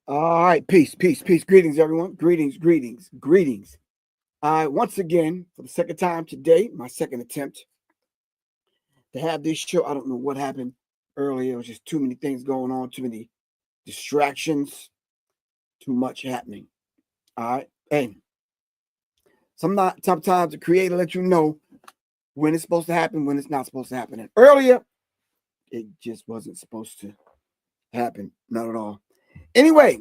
All right, peace, peace, peace. Greetings, everyone. Greetings, greetings, greetings. Once again, for the second time today, my second attempt to have this show. I don't know what happened earlier. It was just too many things going on, too many distractions, too much happening. All right. Hey, sometimes the creator lets you know when it's supposed to happen, when it's not supposed to happen. And earlier, it just wasn't supposed to happen. Not at all. Anyway,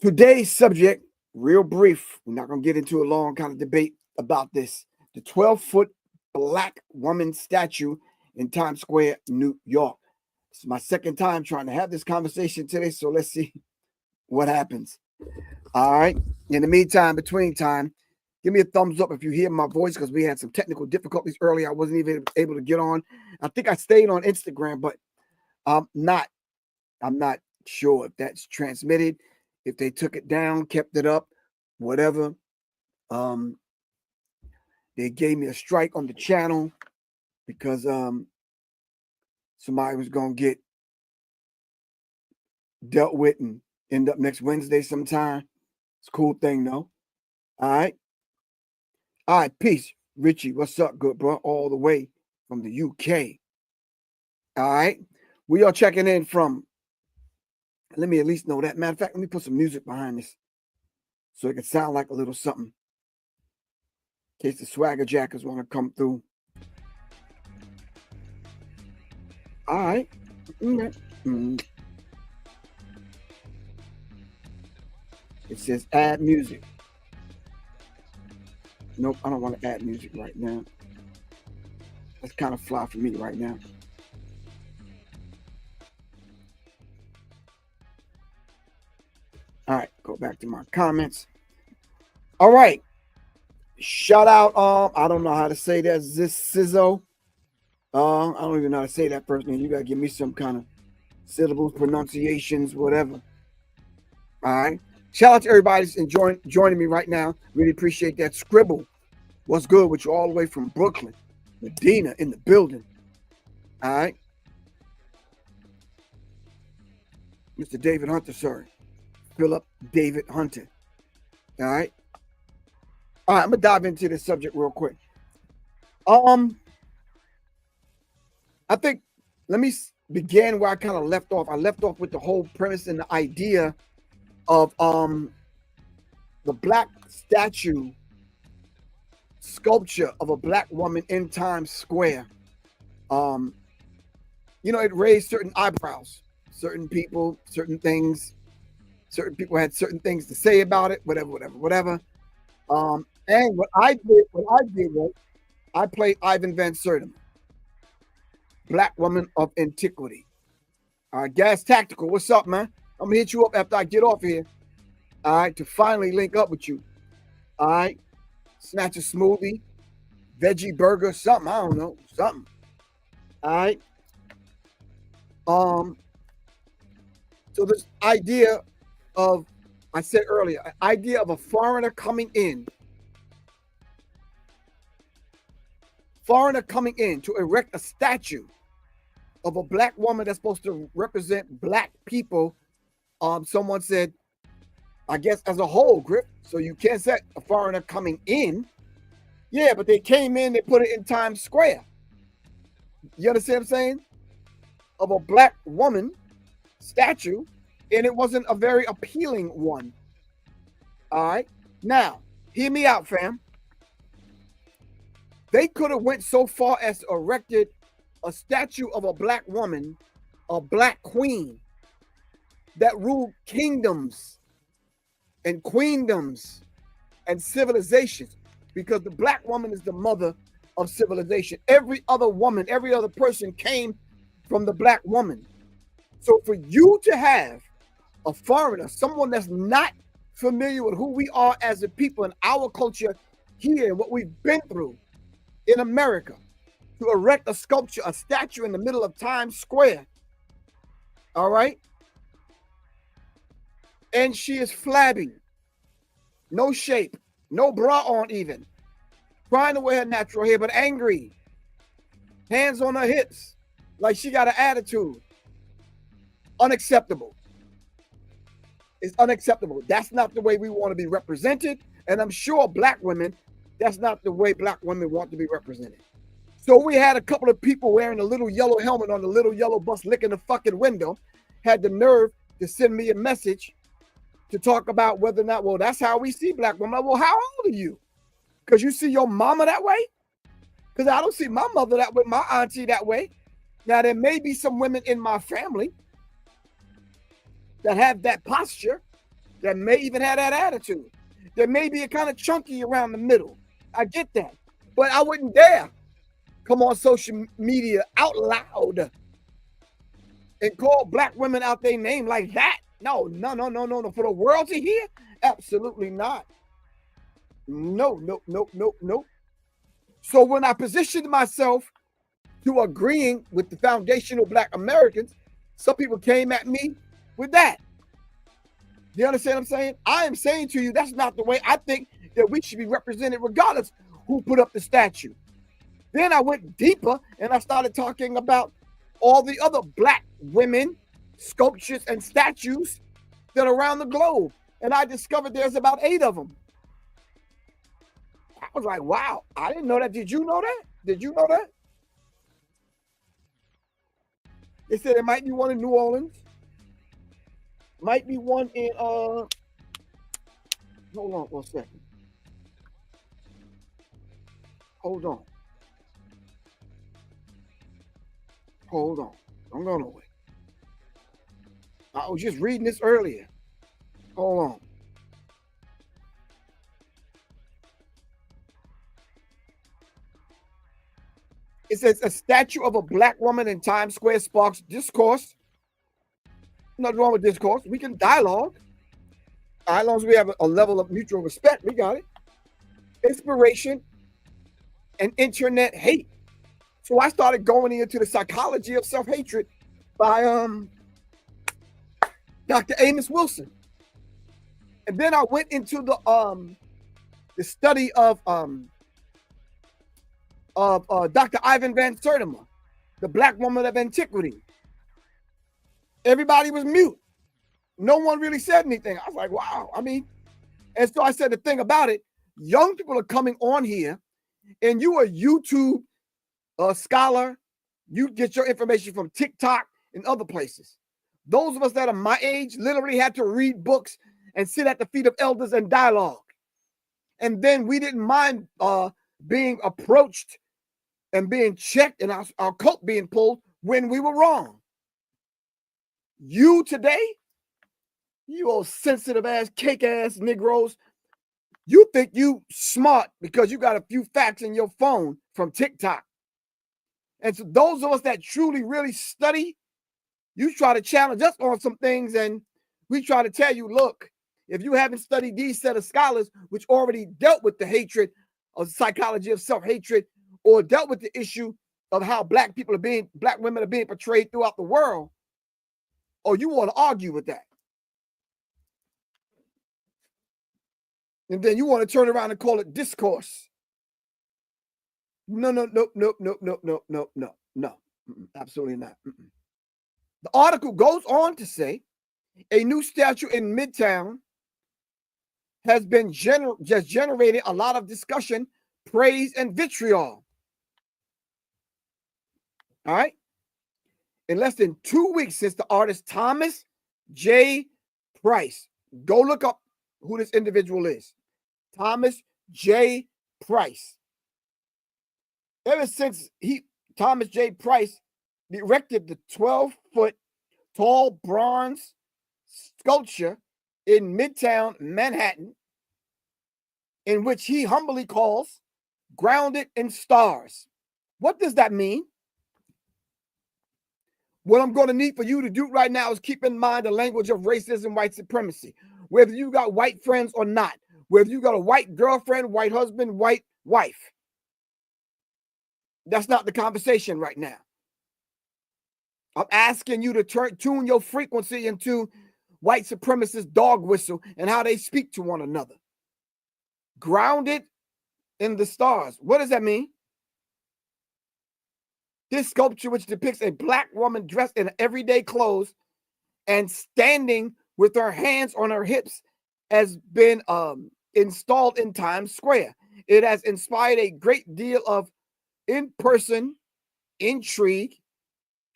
today's subject, real brief. We're not going to get into a long kind of debate about this. The 12-foot Black woman statue in Times Square, New York. It's my second time trying to have this conversation today, so let's see what happens. All right. In the meantime, between time, give me a thumbs up if you hear my voice, because we had some technical difficulties earlier. I wasn't even able to get on. I think I stayed on Instagram, but I'm not sure if that's transmitted, if they took it down, kept it up, whatever. They gave me a strike on the channel because somebody was gonna get dealt with and end up next Wednesday sometime. It's a cool thing though. All right. All right, peace. Richie, what's up, good bro? All the way from the UK. All right. We are checking in from, let me at least know that. Matter of fact, let me put some music behind this so it can sound like a little something. In case the swagger jackers want to come through. All right. It says add music. Nope, I don't want to add music right now. That's kind of fly for me right now. All right, go back to my comments. All right. Shout out, I don't know how to say that. Sizzo. I don't even know how to say that first name. You gotta give me some kind of syllables, pronunciations, whatever. All right. Shout out to everybody that's joining me right now. Really appreciate that. Scribble, what's good with you all the way from Brooklyn? Medina in the building. All right. Mr. David Hunter, sir. Philip David Hunter. All right. All right, I'm gonna dive into this subject real quick. I think let me begin where I kind of left off. I left off with the whole premise and the idea of the black statue sculpture of a black woman in Times Square. It raised certain eyebrows. Certain people, certain things. Certain people had certain things to say about it. Whatever. And what I did was I played Ivan Van Sertima, Black Woman of Antiquity. All right, Gas Tactical, what's up, man? I'm gonna hit you up after I get off here. All right, to finally link up with you. All right, snatch a smoothie, veggie burger, something. I don't know, something. All right. So this idea of, I said earlier, an idea of a foreigner coming in to erect a statue of a black woman that's supposed to represent black people. Someone said, I guess as a whole, GRIFF. So you can't say a foreigner coming in. Yeah, but they came in, they put it in Times Square. You understand what I'm saying? Of a black woman statue, and it wasn't a very appealing one. All right. Now, hear me out, fam. They could have went so far as to erected a statue of a black woman, a black queen that ruled kingdoms and queendoms and civilizations, because the black woman is the mother of civilization. Every other woman, every other person came from the black woman. So for you to have a foreigner, someone that's not familiar with who we are as a people and our culture here and what we've been through in America, to erect a sculpture, a statue in the middle of Times Square, all right? And she is flabby, no shape, no bra on even, trying to wear her natural hair, but angry, hands on her hips, like she got an attitude. Unacceptable. It's unacceptable. That's not the way we want to be represented. And I'm sure black women, that's not the way black women want to be represented. So we had a couple of people wearing a little yellow helmet on the little yellow bus licking the fucking window, had the nerve to send me a message to talk about whether or not, well, that's how we see black women. Well, how old are you? Because you see your mama that way? Because I don't see my mother that way, my auntie that way. Now, there may be some women in my family that have that posture, that may even have that attitude. There may be a kind of chunky around the middle. I get that. But I wouldn't dare come on social media out loud and call black women out their name like that. No. For the world to hear? Absolutely not. No. So when I positioned myself to agreeing with the foundational black Americans, some people came at me with that. Do you understand what I'm saying? I am saying to you, that's not the way I think that we should be represented, regardless who put up the statue. Then I went deeper and I started talking about all the other black women, sculptures, and statues that are around the globe. And I discovered there's about 8 of them. I was like, wow, I didn't know that. Did you know that? Did you know that? They said there might be one in New Orleans. Might be one in, hold on for a second. Hold on. Don't go nowhere. I was just reading this earlier. Hold on. It says a statue of a black woman in Times Square sparks discourse. Nothing wrong with discourse. We can dialogue. As long as we have a level of mutual respect, we got it. Inspiration and internet hate. So I started going into the psychology of self-hatred by Dr. Amos Wilson. And then I went into the study of Dr. Ivan Van Sertima, the Black Woman of Antiquity. Everybody was mute. No one really said anything. I was like, wow. I mean, and so I said the thing about it, young people are coming on here, and you are a YouTube scholar. You get your information from TikTok and other places. Those of us that are my age literally had to read books and sit at the feet of elders and dialogue. And then we didn't mind being approached and being checked and our coat being pulled when we were wrong. You today, you old sensitive ass, cake ass Negroes, you think you smart because you got a few facts in your phone from TikTok. And so those of us that truly, really study, you try to challenge us on some things, and we try to tell you, look, if you haven't studied these set of scholars, which already dealt with the hatred of psychology of self-hatred, or dealt with the issue of how black women are being portrayed throughout the world, or you want to argue with that. And then you want to turn around and call it discourse. No. Absolutely not. The article goes on to say a new statue in Midtown has been just generated a lot of discussion, praise, and vitriol. All right. In less than 2 weeks since the artist Thomas J. Price, go look up who this individual is. Thomas J. Price. Ever since Thomas J. Price erected the 12-foot tall bronze sculpture in Midtown Manhattan, in which he humbly calls Grounded in Stars. What does that mean? What I'm going to need for you to do right now is keep in mind the language of racism, white supremacy. Whether you got white friends or not, whether you got a white girlfriend, white husband, white wife. That's not the conversation right now. I'm asking you to tune your frequency into white supremacist dog whistle and how they speak to one another. Grounded in the stars. What does that mean? This sculpture, which depicts a black woman dressed in everyday clothes and standing with her hands on her hips has been installed in Times Square. It has inspired a great deal of in-person intrigue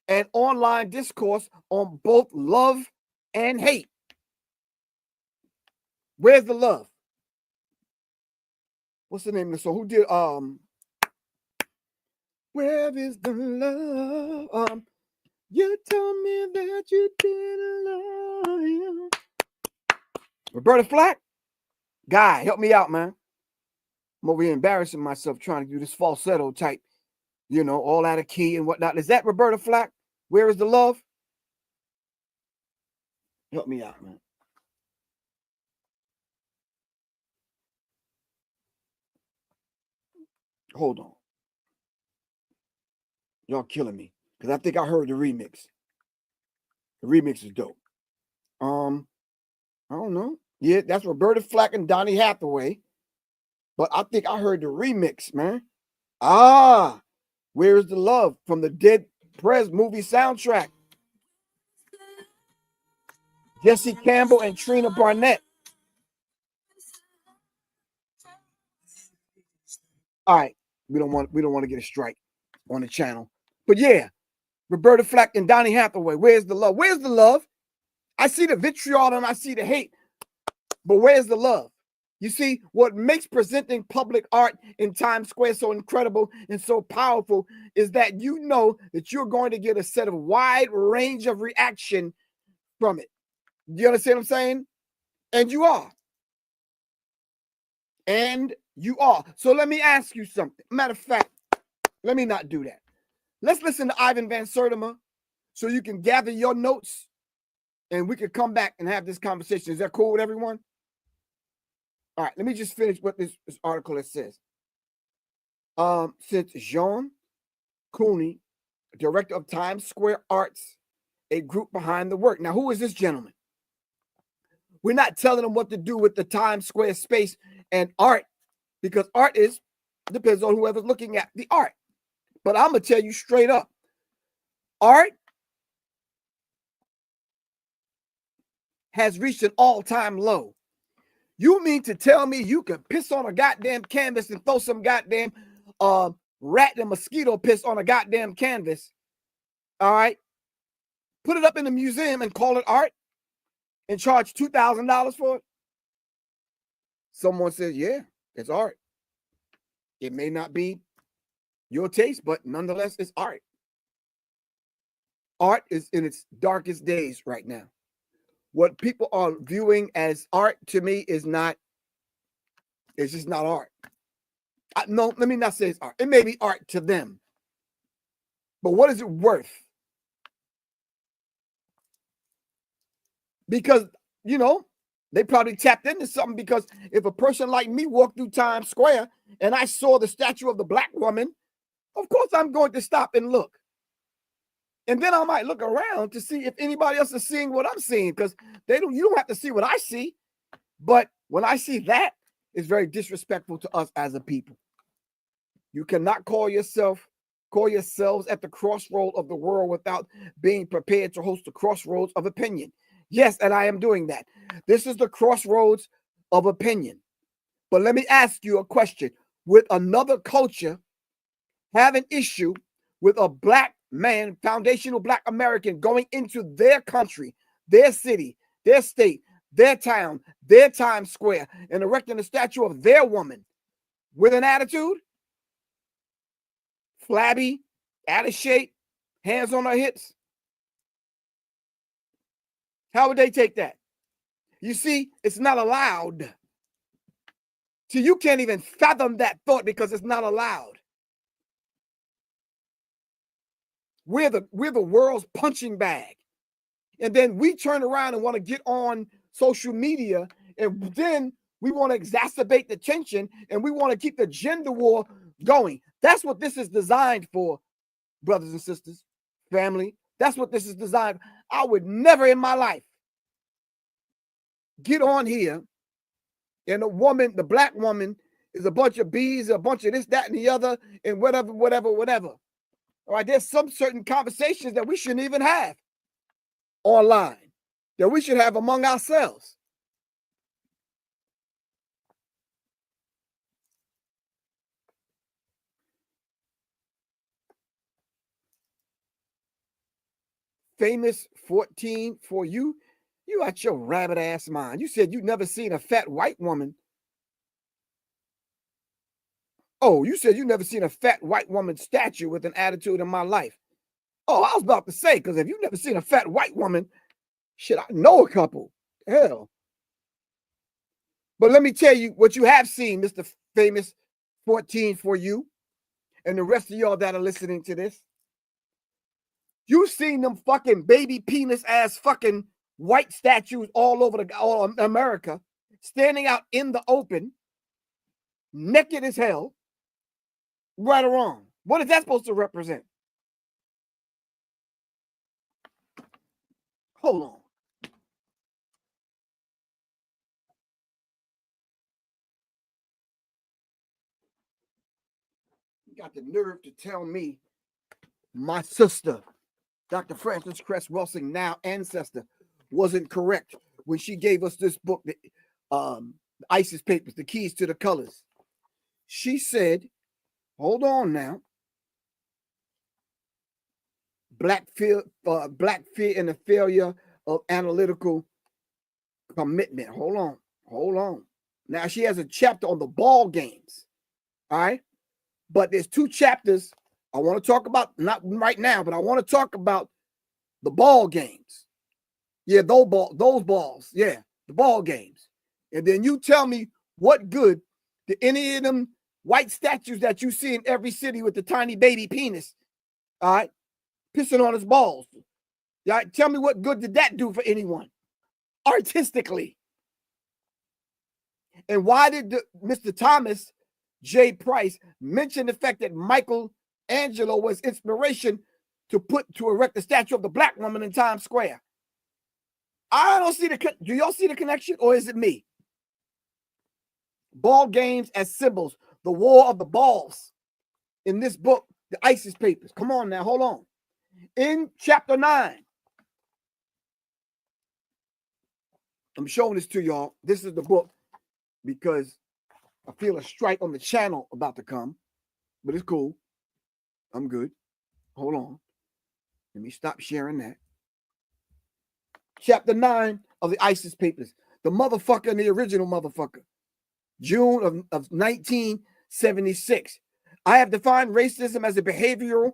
and online discourse on both love and hate. Where's the love? What's the name of the song? Who did where is the love? You told me that you didn't love him. Roberta Flack? Guy, help me out, man. I'm over here embarrassing myself trying to do this falsetto type, you know, all out of key and whatnot. Is that Roberta Flack? Where is the love? Help me out, man. Hold on. Y'all killing me. Because I think I heard the remix. The remix is dope. I don't know. Yeah, that's Roberta Flack and Donny Hathaway. But I think I heard the remix, man. Ah, Where's the Love from the Dead Prez movie soundtrack. Jesse Campbell and Trina Barnett. All right, we don't want to get a strike on the channel. But yeah, Roberta Flack and Donny Hathaway. Where's the love? Where's the love? I see the vitriol and I see the hate, but where's the love? You see, what makes presenting public art in Times Square so incredible and so powerful is that you know that you're going to get a set of wide range of reaction from it. Do you understand what I'm saying? And you are. And you are. So let me ask you something. Matter of fact, let me not do that. Let's listen to Ivan Van Sertima so you can gather your notes and we can come back and have this conversation. Is that cool with everyone? All right, let me just finish what this article it says. Since Jean Cooney, director of Times Square Arts, a group behind the work. Now, who is this gentleman? We're not telling them what to do with the Times Square space and art, because art depends on whoever's looking at the art. But I'm going to tell you straight up, art has reached an all-time low. You mean to tell me you can piss on a goddamn canvas and throw some goddamn rat and mosquito piss on a goddamn canvas, all right? Put it up in the museum and call it art and charge $2,000 for it? Someone says, yeah, it's art. It may not be your taste, but nonetheless, it's art. Art is in its darkest days right now. What people are viewing as art to me is not, it's just not art. No, let me not say it's art. It may be art to them. But what is it worth? Because, you know, they probably tapped into something, because if a person like me walked through Times Square and I saw the statue of the Black woman, of course I'm going to stop and look. And then I might look around to see if anybody else is seeing what I'm seeing, because you don't have to see what I see. But when I see that, it's very disrespectful to us as a people. You cannot call yourselves at the crossroad of the world without being prepared to host the crossroads of opinion. Yes, and I am doing that. This is the crossroads of opinion. But let me ask you a question. Would another culture have an issue with a Black man, foundational Black American, going into their country, their city, their state, their town, their Times Square, and erecting a statue of their woman with an attitude? Flabby, out of shape, hands on her hips? How would they take that? You see, it's not allowed. So you can't even fathom that thought because it's not allowed. We're the world's punching bag. And then we turn around and want to get on social media, and then we want to exacerbate the tension, and we want to keep the gender war going. That's what this is designed for, brothers and sisters, family. That's what this is designed for. I would never in my life get on here and the Black woman is a bunch of bees, a bunch of this, that, and the other, and whatever. All right, there's some certain conversations that we shouldn't even have online. that we should have among ourselves. Famous 14 for you. You out your rabbit ass mind. You said you never seen a fat white woman. Oh, you said you never seen a fat white woman statue with an attitude in my life. Oh, I was about to say, because if you've never seen a fat white woman, shit, I know a couple. Hell. But let me tell you what you have seen, Mr. Famous 14 for you, and the rest of y'all that are listening to this. You've seen them fucking baby penis ass fucking white statues all over all America, standing out in the open, naked as hell, right or wrong. What is that supposed to represent? Hold on. You got the nerve to tell me my sister, Dr. Frances Cress Welsing, now ancestor, wasn't correct when she gave us this book, the ISIS Papers, the Keys to the Colors. She said, hold on now, black fear and the failure of analytical commitment. Hold on. Now she has a chapter on the ball games, all right? But there's two chapters I want to talk about, not right now, but I want to talk about the ball games. Yeah, those balls. Yeah, the ball games. And then you tell me what good did any of them white statues that you see in every city with the tiny baby penis, all right, pissing on his balls. All right, tell me what good did that do for anyone artistically? And why did Mr. Thomas J. Price mention the fact that Michelangelo was inspiration to erect the statue of the black woman in Times Square? I don't see do y'all see the connection, or is it me? Ball games as symbols, the war of the balls in this book, the ISIS Papers. Come on now, hold on. In chapter 9, I'm showing this to y'all. This is the book because I feel a strike on the channel about to come, but it's cool. I'm good. Hold on. Let me stop sharing that. Chapter 9 of the ISIS Papers. The motherfucker and the original motherfucker. June of 1976. I have defined racism as a behavioral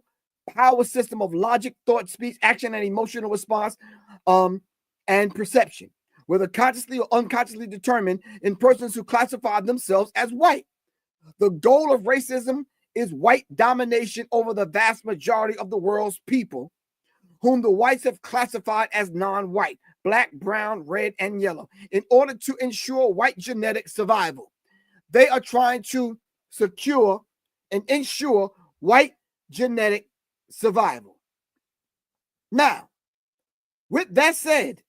power system of logic, thought, speech, action, and emotional response, and perception, whether consciously or unconsciously determined in persons who classify themselves as white. The goal of racism is white domination over the vast majority of the world's people, whom the whites have classified as non-white, black, brown, red, and yellow, in order to ensure white genetic survival. They are trying to secure and ensure white genetic survival. Now, with that said,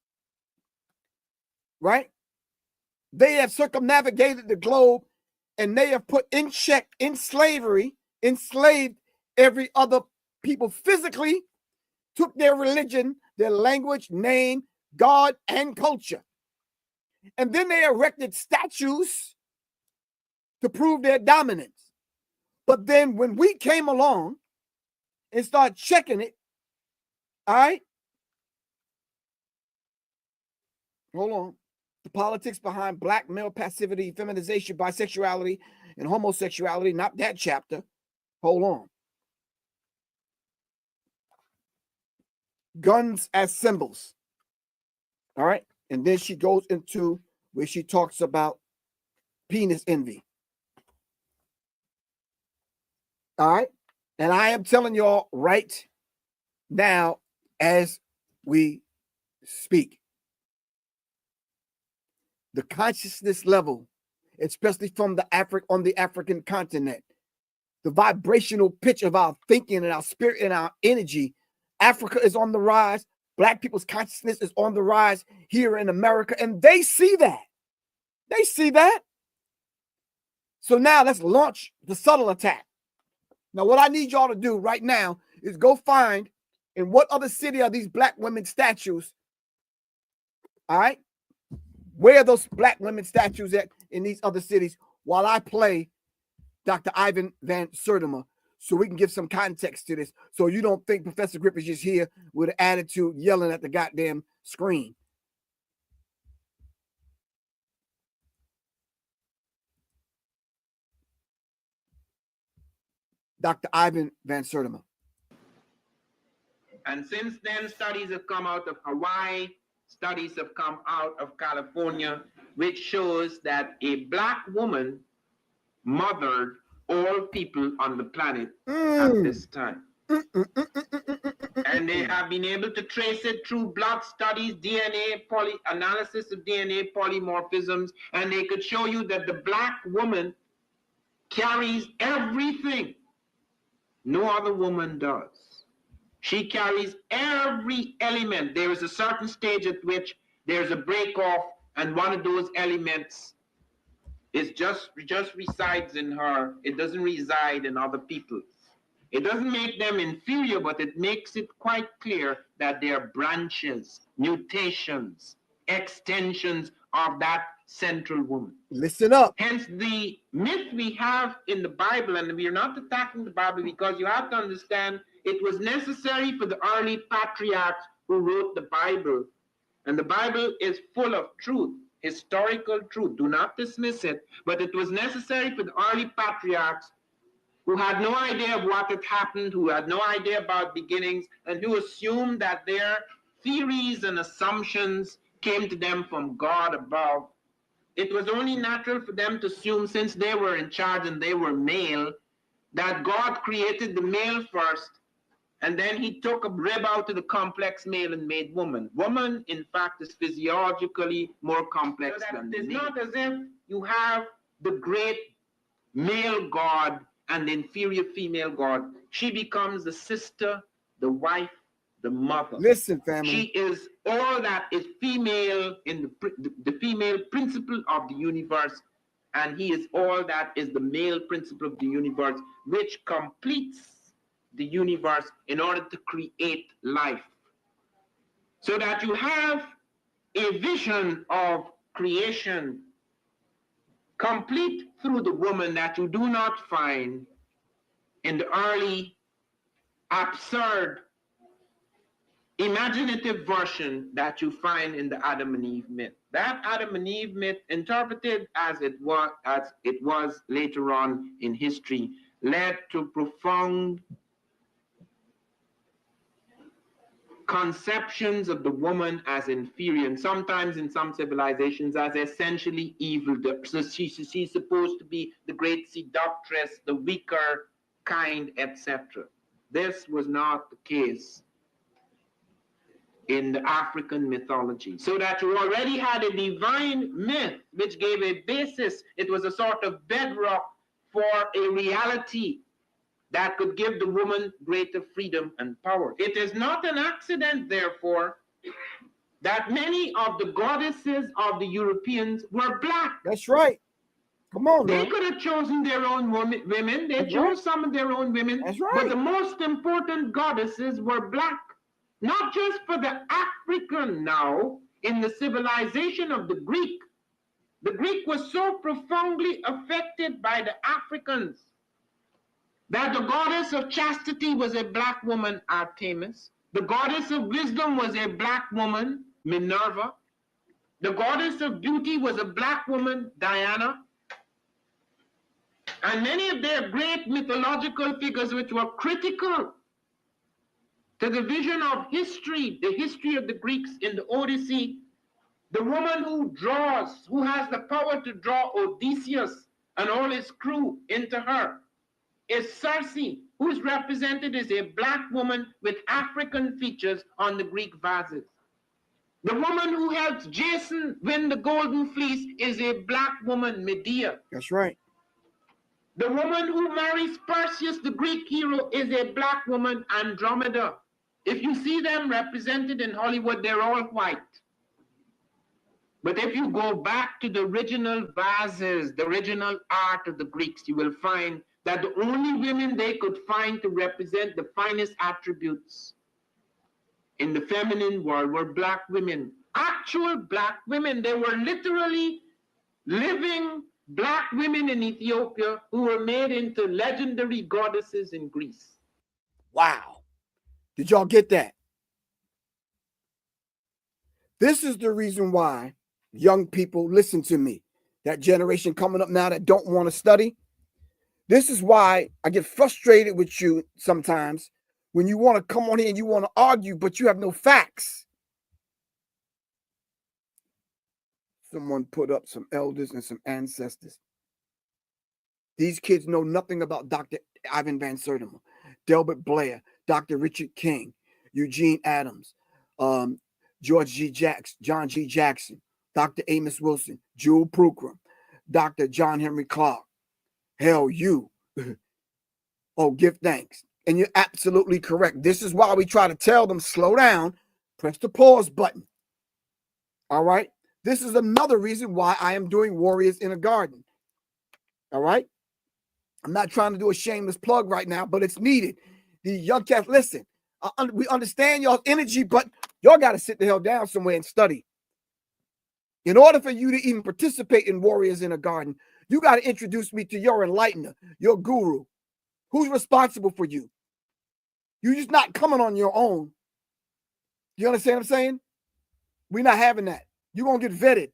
right, they have circumnavigated the globe and they have put in check, in slavery, enslaved every other people physically, took their religion, their language, name, God, and culture. And then they erected statues to prove their dominance. But then when we came along and started checking it, all right, hold on. The politics behind black male passivity, feminization, bisexuality, and homosexuality, not that chapter. Hold on. Guns as symbols. All right. And then she goes into where she talks about penis envy. All right. And I am telling y'all right now as we speak, the consciousness level, especially from the on the African continent, the vibrational pitch of our thinking and our spirit and our energy, Africa is on the rise. Black people's consciousness is on the rise here in America, and they see that. They see that. So now let's launch the subtle attack. Now, what I need y'all to do right now is go find in what other city are these black women statues All right. Where are those black women statues at in these other cities while I play Dr. Ivan Van Sertima so we can give some context to this so you don't think Professor Griff is just here with an attitude yelling at the goddamn screen. Dr. Ivan Van Sertima. And since then, studies have come out of Hawaii, studies have come out of California, which shows that a black woman mothered all people on the planet at this time. And they have been able to trace it through blood studies, DNA, analysis of DNA polymorphisms, and they could show you that the black woman carries everything no other woman does. She carries every element. There is a certain stage at which there's a break off, and one of those elements is just resides in her. It doesn't reside in other people. It doesn't make them inferior, but it makes it quite clear that they are branches, mutations, extensions of that central woman. Listen up. Hence, the myth we have in the Bible, and we are not attacking the Bible because you have to understand it was necessary for the early patriarchs who wrote the Bible. And the Bible is full of truth, historical truth. Do not dismiss it. But it was necessary for the early patriarchs who had no idea of what had happened, who had no idea about beginnings, and who assumed that their theories and assumptions came to them from God above. It was only natural for them to assume, since they were in charge and they were male, that God created the male first, and then he took a rib out of the complex male and made woman. Woman, in fact, is physiologically more complex than the male. It's not as if you have the great male God and the inferior female God. She becomes the sister, the wife, the mother. Listen, family. She is all that is female in the female principle of the universe, and he is all that is the male principle of the universe, which completes the universe in order to create life. So that you have a vision of creation complete through the woman that you do not find in the early absurd imaginative version that you find in the Adam and Eve myth. That Adam and Eve myth, interpreted as it was later on in history, led to profound conceptions of the woman as inferior, and sometimes in some civilizations as essentially evil. So she's supposed to be the great seductress, the weaker kind, etc. This was not the case in the African mythology. So that you already had a divine myth which gave a basis. It was a sort of bedrock for a reality that could give the woman greater freedom and power. It is not an accident, therefore, that many of the goddesses of the Europeans were black. That's right. Come on, They man. could have chosen their own women. They chose some of their own women. That's right. But the most important goddesses were black. Not just for the African now, in the civilization of the Greek. The Greek was so profoundly affected by the Africans that the goddess of chastity was a black woman, Artemis. The goddess of wisdom was a black woman, Minerva. The goddess of beauty was a black woman, Diana. And many of their great mythological figures which were critical to the vision of history, the history of the Greeks in the Odyssey, the woman who draws, who has the power to draw Odysseus and all his crew into her, is Circe, who is represented as a black woman with African features on the Greek vases. The woman who helps Jason win the golden fleece is a black woman, Medea. That's right. The woman who marries Perseus, the Greek hero, is a black woman, Andromeda. If you see them represented in Hollywood, they're all white. But if you go back to the original vases, the original art of the Greeks, you will find that the only women they could find to represent the finest attributes in the feminine world were black women. actual Black women. They were literally living Black women in Ethiopia who were made into legendary goddesses in Greece. Wow. Did y'all get that? This is the reason why young people, listen to me, that generation coming up now that don't want to study. This is why I get frustrated with you sometimes when you want to come on here and you want to argue, but you have no facts. Someone put up some elders and some ancestors. These kids know nothing about Dr. Ivan Van Sertima, Delbert Blair, Dr. Richard King, Eugene Adams, George G. Jackson, John G. Jackson, Dr. Amos Wilson, Jewel Prookram, Dr. John Henry Clark. Hell, you. Oh, give thanks. And you're absolutely correct. This is why we try to tell them, slow down, press the pause button. All right? This is another reason why I am doing Warriors in a Garden. All right? I'm not trying to do a shameless plug right now, but it's needed. The young cats, listen, we understand y'all's energy, but y'all got to sit the hell down somewhere and study. In order for you to even participate in Warriors in a Garden, you got to introduce me to your enlightener, your guru. Who's responsible for you? You're just not coming on your own. You understand what I'm saying? We're not having that. You're going to get vetted.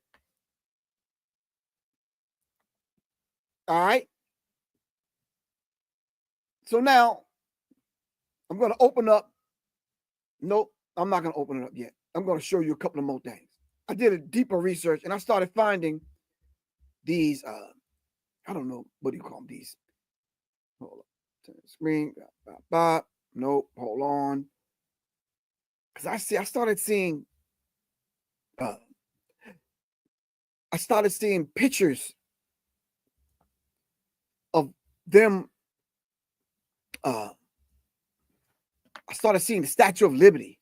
All right? So now, I'm going to open up. Nope, I'm not going to open it up yet. I'm going to show you a couple of more things. I did a deeper research, and I started finding these, I don't know, what do you call them, these? Hold on. Turn the screen. Nope, hold on. Because I started seeing pictures of them. I started seeing the Statue of Liberty.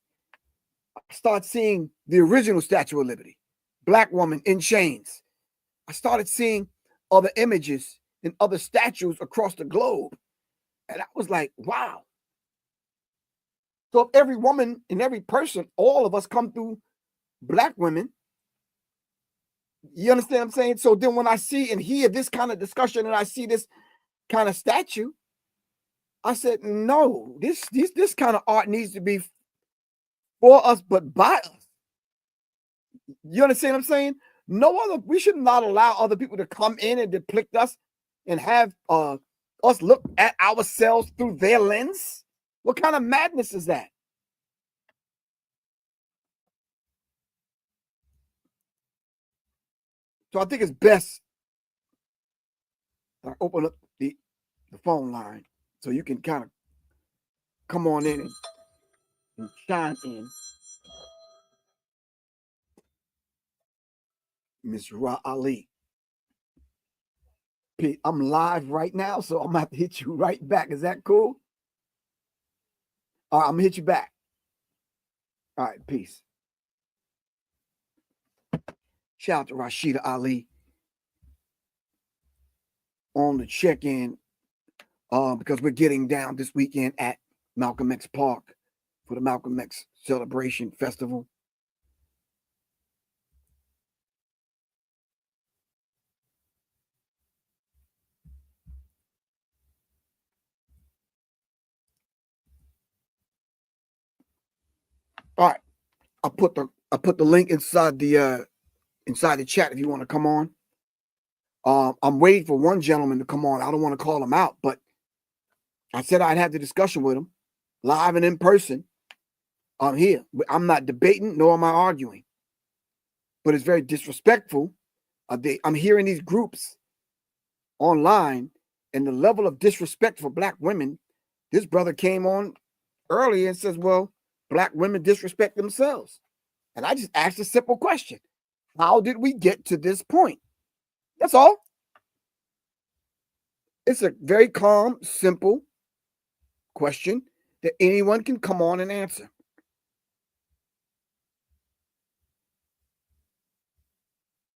I started seeing the original Statue of Liberty, Black woman in chains. I started seeing other images and other statues across the globe. And I was like, wow. So if every woman and every person, all of us come through Black women, you understand what I'm saying? So then when I see and hear this kind of discussion and I see this kind of statue, I said, no, this kind of art needs to be for us, but by us. You understand what I'm saying? We should not allow other people to come in and depict us and have us look at ourselves through their lens. What kind of madness is that? So I think it's best I open up the phone line so you can kind of come on in and chime in. Miss Ra Ali. I'm live right now, so I'm going to have to hit you right back. Is that cool? All right, I'm going to hit you back. All right, peace. Shout out to Rashida Ali on the check-in because we're getting down this weekend at Malcolm X Park for the Malcolm X Celebration Festival. All right, I put the link inside the chat if you want to come on. I'm waiting for one gentleman to come on. I don't want to call him out, but I said I'd have the discussion with him live and in person. I'm here. I'm not debating, nor am I arguing. But it's very disrespectful. I'm hearing these groups online and the level of disrespect for Black women. This brother came on earlier and says, well, Black women disrespect themselves. And I just asked a simple question. How did we get to this point? That's all. It's a very calm, simple question that anyone can come on and answer.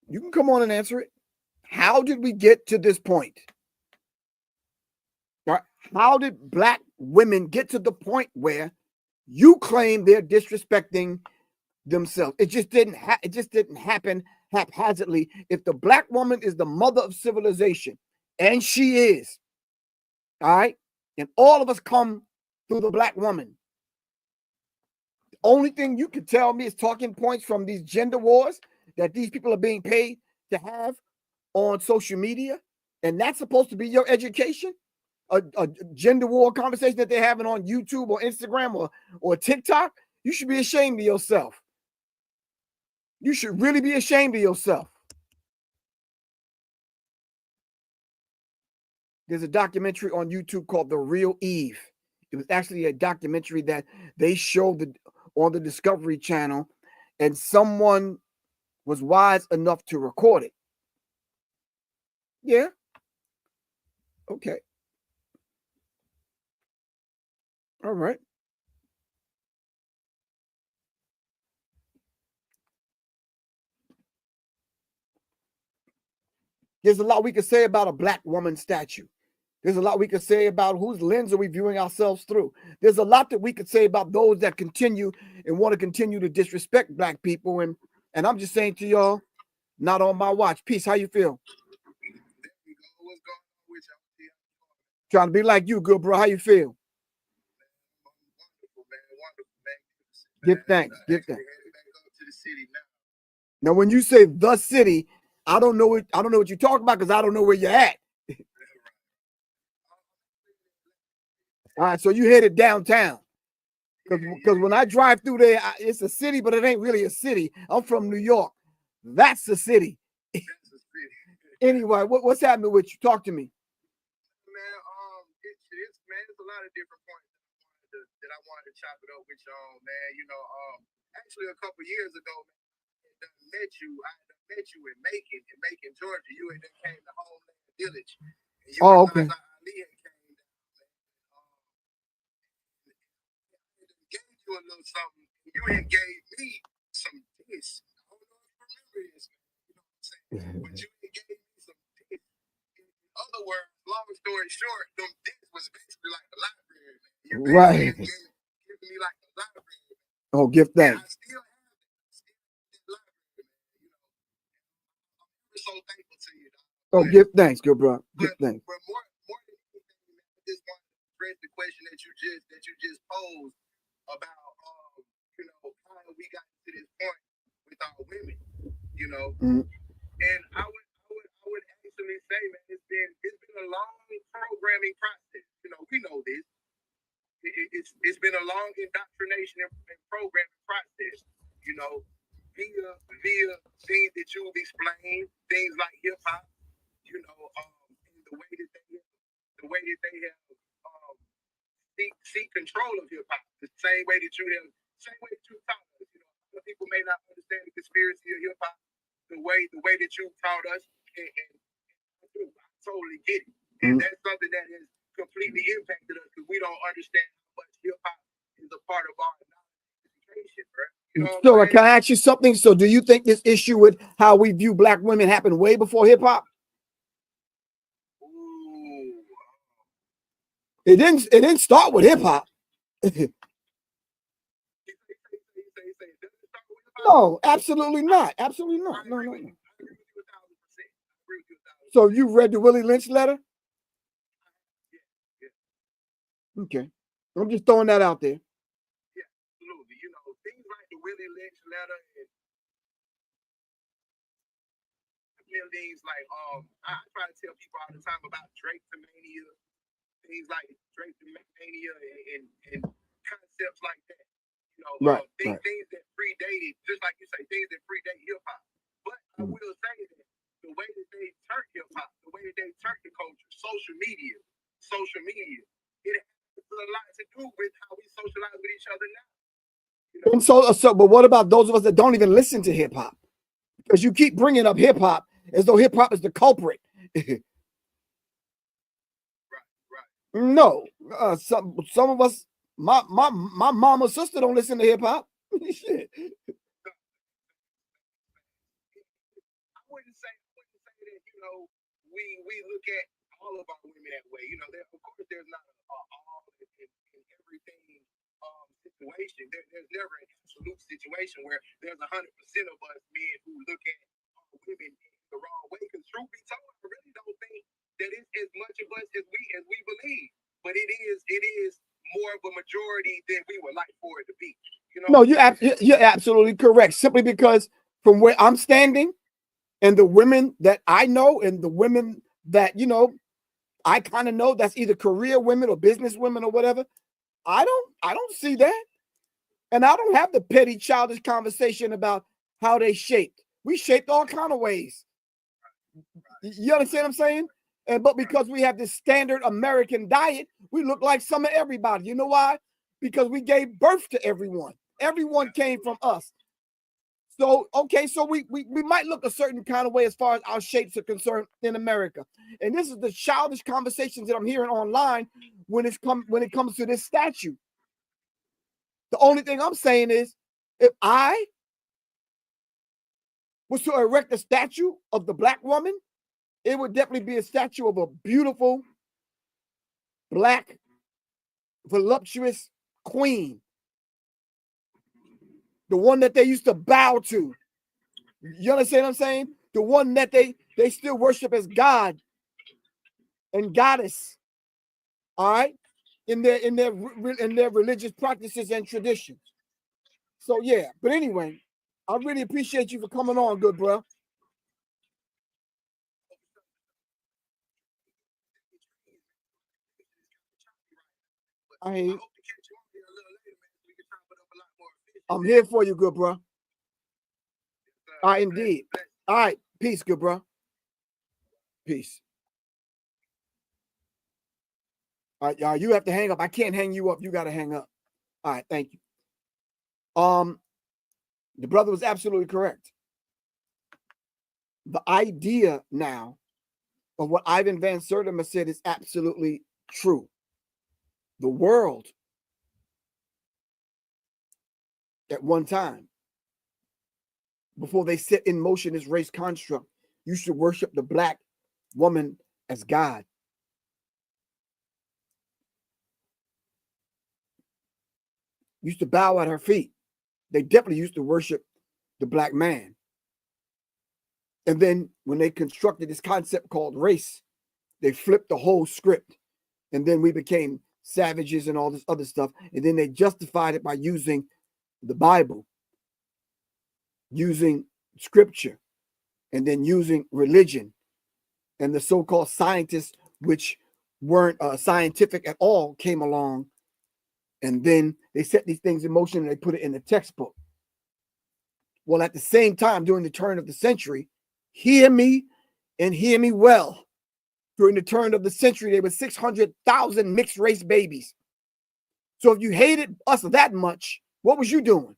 You can come on and answer it. How did we get to this point? How did Black women get to the point where you claim they're disrespecting themselves. It just didn't happen haphazardly. If the Black woman is the mother of civilization, and she is, all right, and all of us come through the Black woman. The only thing you can tell me is talking points from these gender wars that these people are being paid to have on social media, and that's supposed to be your education. A gender war conversation that they're having on YouTube or Instagram or TikTok. You should be ashamed of yourself. You should really be ashamed of yourself. There's a documentary on YouTube called The Real Eve. It was actually a documentary that they showed on the Discovery Channel, and someone was wise enough to record it. Yeah. Okay. All right. There's a lot we could say about a Black woman statue. There's a lot we could say about whose lens are we viewing ourselves through. There's a lot that we could say about those that continue and want to continue to disrespect Black people. And I'm just saying to y'all, not on my watch. Peace. How you feel? Trying to be like you, good bro. How you feel? Give thanks. Give thanks. Now, when you say the city, I don't know what you're talking about because I don't know where you're at. All right, so you headed downtown. Because when I drive through there, it's a city, but it ain't really a city. I'm from New York. That's the city. Anyway, what's happening with you? Talk to me. Man, it's a lot of different points that I wanted to chop it up with you on, man. You know, actually a couple years ago, man, I met you in Macon, Georgia. You and then came to Homeland Village. And you okay. Gave you a little something. You had gave me some this. I don't know if you remember this, man. You know what I'm saying? But you had gave me some this. In other words, long story short, them this was basically like the library, man. You right. Giving me like the library, man. Oh, give thanks. I still have it. Library, man. You know, I'm so thankful to you, dog. Oh, give thanks, good bro. Give thanks. But more than anything, man, I just want to address the question that you just posed about you know, how we got to this point with our women, you know. And I would actually say, man, it's been a long programming process. You know, we know this. It's been a long indoctrination and programming process, you know, via things that you've explained, things like hip hop, you know, the way that they have seek control of hip hop, the same way that you taught us. You know, some people may not understand the conspiracy of hip hop the way that you taught us, and I totally get it. And that's something that has completely impacted us because we don't understand how much hip hop is a part of our education, bro. You know so can I ask you something? So do you think this issue with how we view Black women happened way before hip hop? It didn't start with hip hop. No, absolutely not. Absolutely not. No. So you read the Willie Lynch letter? Okay. I'm just throwing that out there. Yeah, absolutely. You know, things like the Willie Lynch letter and things like I try to tell people all the time about Drake Mania, things like Drake Mania and concepts like that. You know, things that predated, just like you say, things that predate hip hop. But I will say that the way that they turned hip hop, the way that they turned the culture, social media, it has a lot to do with how we socialize with each other now. You know? And so, but what about those of us that don't even listen to hip hop? Because you keep bringing up hip hop as though hip hop is the culprit. Right. No, some of us, my mom or sister don't listen to hip hop. Shit. I wouldn't say that, you know, we look at all of our women that way. You know, of course there's not all in everything situation. There's never an absolute situation. situation where there's 100% of us men who look at women the wrong way. Because truth be told, I really don't think that it's as much of us as we believe. But it is more of a majority than we would like for it to be. You know? No, you're absolutely correct. Simply because from where I'm standing, and the women that I know, and the women that I kind of know, that's either career women or business women or whatever. I don't see that, and I don't have the petty, childish conversation about how they shaped. We shaped all kind of ways. You understand what I'm saying? But because we have this standard American diet, we look like some of everybody. You know why? Because we gave birth to everyone. Everyone came from us. So, okay, so we might look a certain kind of way as far as our shapes are concerned in America. And this is the childish conversations that I'm hearing online when it comes to this statue. The only thing I'm saying is, if I was to erect a statue of the Black woman, it would definitely be a statue of a beautiful, Black, voluptuous queen. The one that they used to bow to. You understand what I'm saying? The one that they still worship as God and goddess. All right, in their religious practices and traditions. So yeah, but anyway, I really appreciate you for coming on, good bro. I'm here for you, good bro. All right, indeed. All right, peace, good bro. Peace. All right, y'all, you have to hang up. I can't hang you up. You got to hang up. All right, thank you. The brother was absolutely correct. The idea now of what Ivan Van Sertima said is absolutely true. The world at one time, before they set in motion this race construct, you should worship the Black woman as God. Used to bow at her feet. They definitely used to worship the Black man. And then when they constructed this concept called race, they flipped the whole script. And then we became savages and all this other stuff. And then they justified it by using the Bible, using scripture, and then using religion. And the so-called scientists, which weren't scientific at all, came along. And then they set these things in motion and they put it in the textbook. Well, at the same time, during the turn of the century, hear me and hear me well. During the turn of the century, there were 600,000 mixed race babies. So if you hated us that much, what was you doing?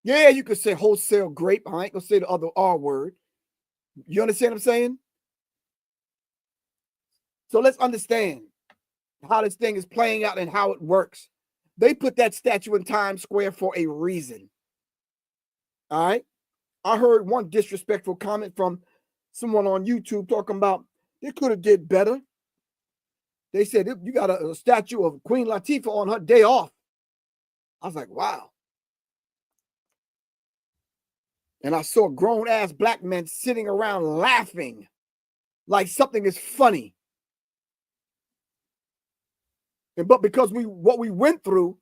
Yeah, you could say wholesale grape. I ain't gonna say the other R word. You understand what I'm saying? So let's understand how this thing is playing out and how it works. They put that statue in Times Square for a reason. All right. I heard one disrespectful comment from someone on YouTube talking about they could have did better. They said, you got a statue of Queen Latifah on her day off. I was like, wow. And I saw grown-ass Black men sitting around laughing like something is funny. But because what we went through,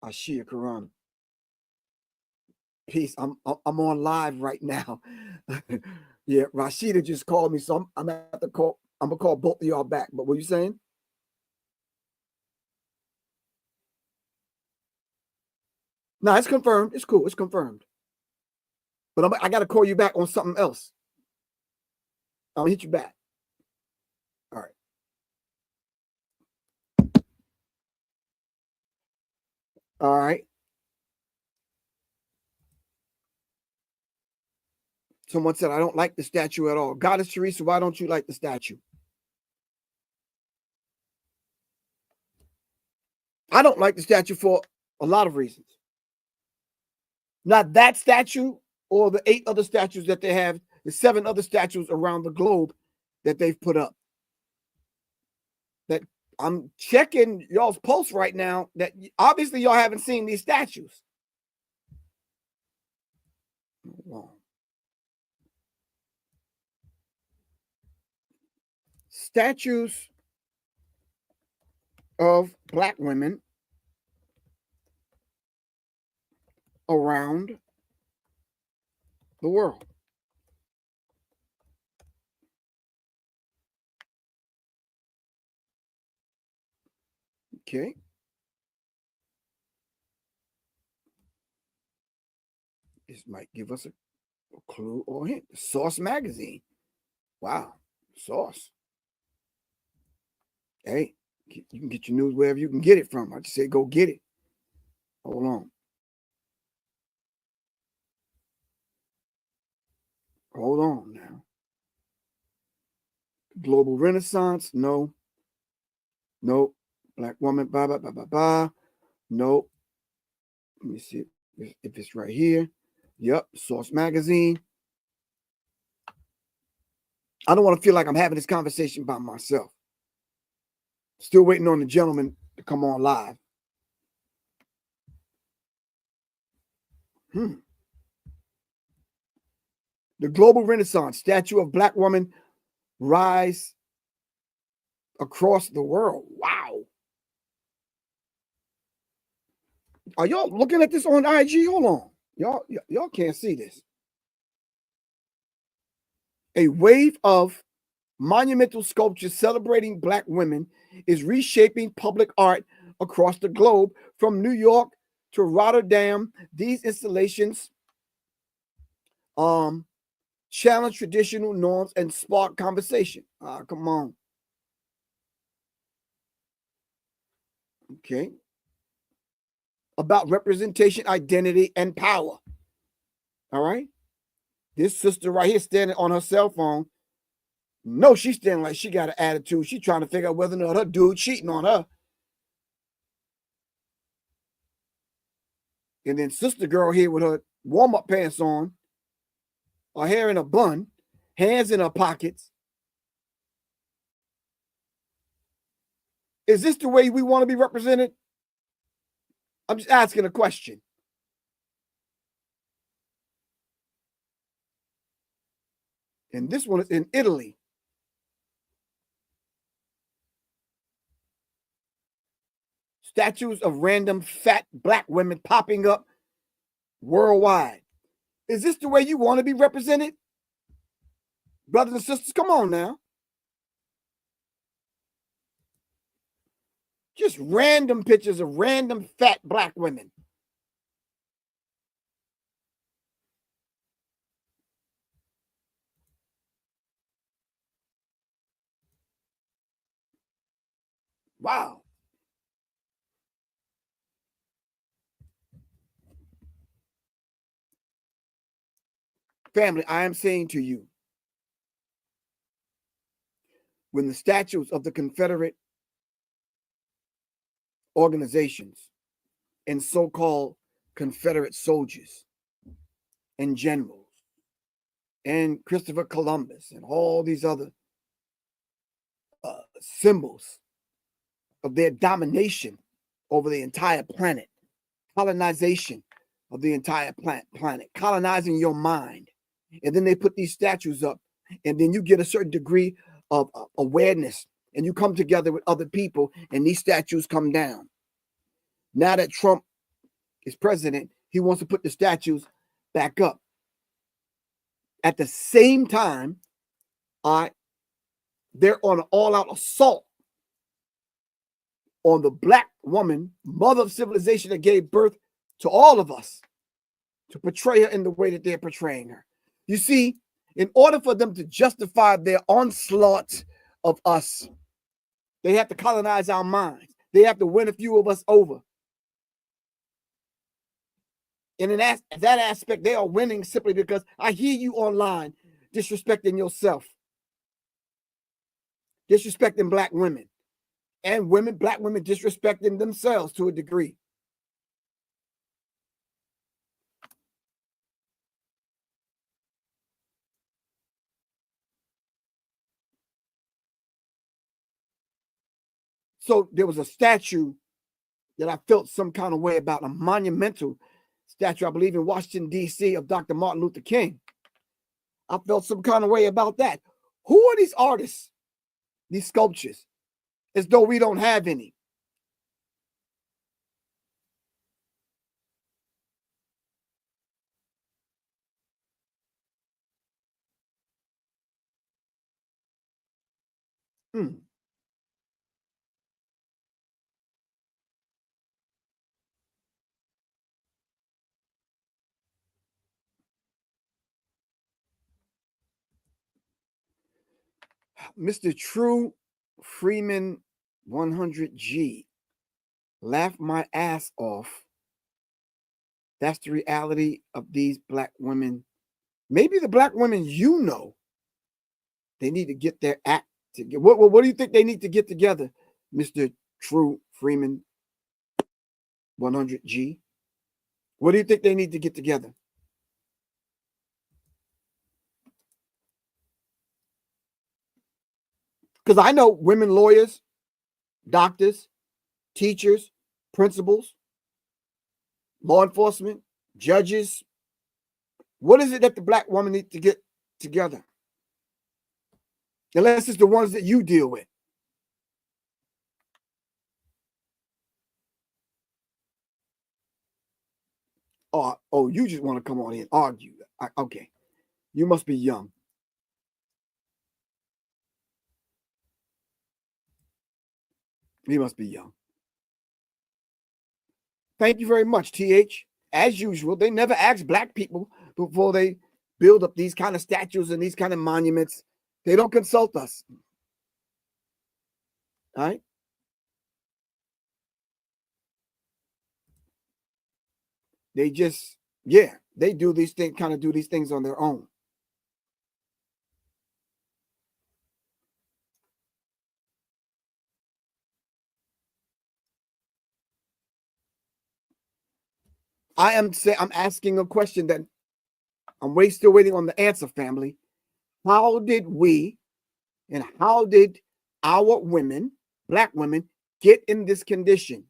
Ashia Quran. Peace. I'm on live right now. Yeah, Rashida just called me, so I'm gonna call both of y'all back. But what are you saying? No, it's confirmed. It's cool. It's confirmed. But I got to call you back on something else. I'll hit you back. All right. All right. Someone said, I don't like the statue at all. Goddess Teresa, why don't you like the statue? I don't like the statue for a lot of reasons. Not that statue, or the 8 other statues that they have, the 7 other statues around the globe that they've put up. That I'm checking y'all's posts right now, that obviously y'all haven't seen these statues. Statues of Black women around the world. Okay. This might give us a clue or hint. Source magazine. Wow. Source. Hey, you can get your news wherever you can get it from. I just say go get it. Hold on. Hold on now. Global Renaissance. No. Nope. Black woman. Blah, blah, blah, blah, blah. Nope. Let me see if it's right here. Yep. Source magazine. I don't want to feel like I'm having this conversation by myself. Still waiting on the gentleman to come on live. The Global Renaissance, statue of Black woman rise across the world. Wow. Are y'all looking at this on IG? Hold on. Y'all can't see this. A wave of monumental sculptures celebrating Black women is reshaping public art across the globe, from New York to Rotterdam. These installations challenge traditional norms and spark conversation. Come on. Okay. About representation, identity, and power. All right. This sister right here standing on her cell phone. No, she's standing like she got an attitude. She's trying to figure out whether or not her dude cheating on her. And then sister girl here with her warm-up pants on, her hair in a bun, hands in her pockets. Is this the way we want to be represented? I'm just asking a question. And this one is in Italy. Statues of random fat Black women popping up worldwide. Is this the way you want to be represented? Brothers and sisters, come on now. Just random pictures of random fat Black women. Wow. Family, I am saying to you, when the statues of the Confederate organizations and so-called Confederate soldiers and generals and Christopher Columbus and all these other symbols of their domination over the entire planet, colonization of the entire planet, colonizing your mind. And then they put these statues up, and then you get a certain degree of awareness, and you come together with other people, and these statues come down. Now that Trump is president, he wants to put the statues back up. At the same time, they're on an all-out assault on the Black woman, mother of civilization that gave birth to all of us, to portray her in the way that they're portraying her. You see, in order for them to justify their onslaught of us, they have to colonize our minds. They have to win a few of us over. And in that aspect, they are winning simply because I hear you online disrespecting yourself, disrespecting Black women, and Black women disrespecting themselves to a degree. So there was a statue that I felt some kind of way about, a monumental statue, I believe in Washington, D.C., of Dr. Martin Luther King. I felt some kind of way about that. Who are these artists, these sculptures, as though we don't have any? Mr. True Freeman 100G. Laugh my ass off. That's the reality of these black women. Maybe the black women they need to get their act together. What do you think they need to get together, Mr. True Freeman 100G? What do you think they need to get together? Because I know women lawyers, doctors, teachers, principals, law enforcement, judges. What is it that the black woman needs to get together? Unless it's the ones that you deal with. Oh, you just want to come on here and argue. Okay. You must be young. You must be young. Thank you very much, TH. As usual, they never ask black people before they build up these kind of statues and these kind of monuments. They don't consult us. All right? They just, they do these things, kind of do these things on their own. I'm asking a question that I'm still waiting on the answer, family. How did we and how did our women, black women, get in this condition?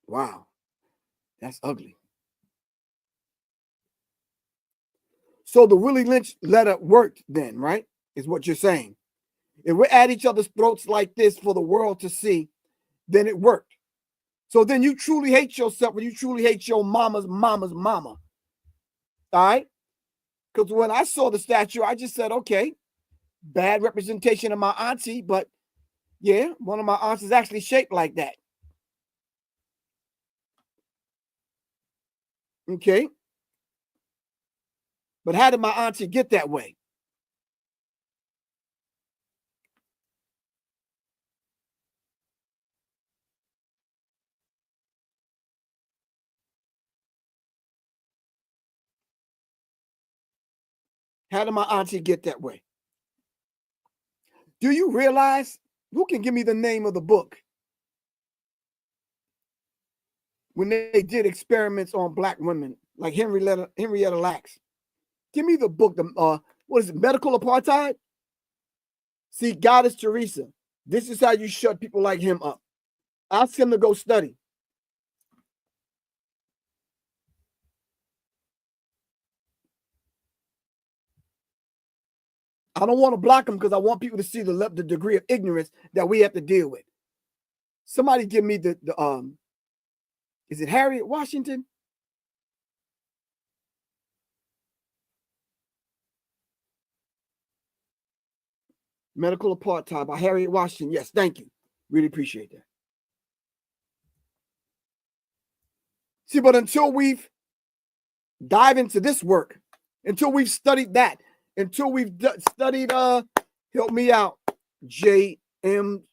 Wow, that's ugly. So the Willie Lynch letter worked then, right? Is what you're saying. If we're at each other's throats like this for the world to see, then it worked. So then you truly hate yourself when you truly hate your mama's mama. All right? Because when I saw the statue, I just said, okay, bad representation of my auntie, but yeah, one of my aunts is actually shaped like that. Okay. But how did my auntie get that way? How did my auntie get that way? Do you realize, who can give me the name of the book when they did experiments on black women, like Henrietta Lacks? Give me the book, what is it, Medical Apartheid? See, Goddess Teresa. This is how you shut people like him up. Ask him to go study. I don't want to block him because I want people to see the degree of ignorance that we have to deal with. Somebody give me the is it Harriet Washington? Medical Apartheid by Harriet Washington. Yes, thank you. Really appreciate that. See, but until we've dive into this work, until we've studied that, until we've studied, help me out, J.M.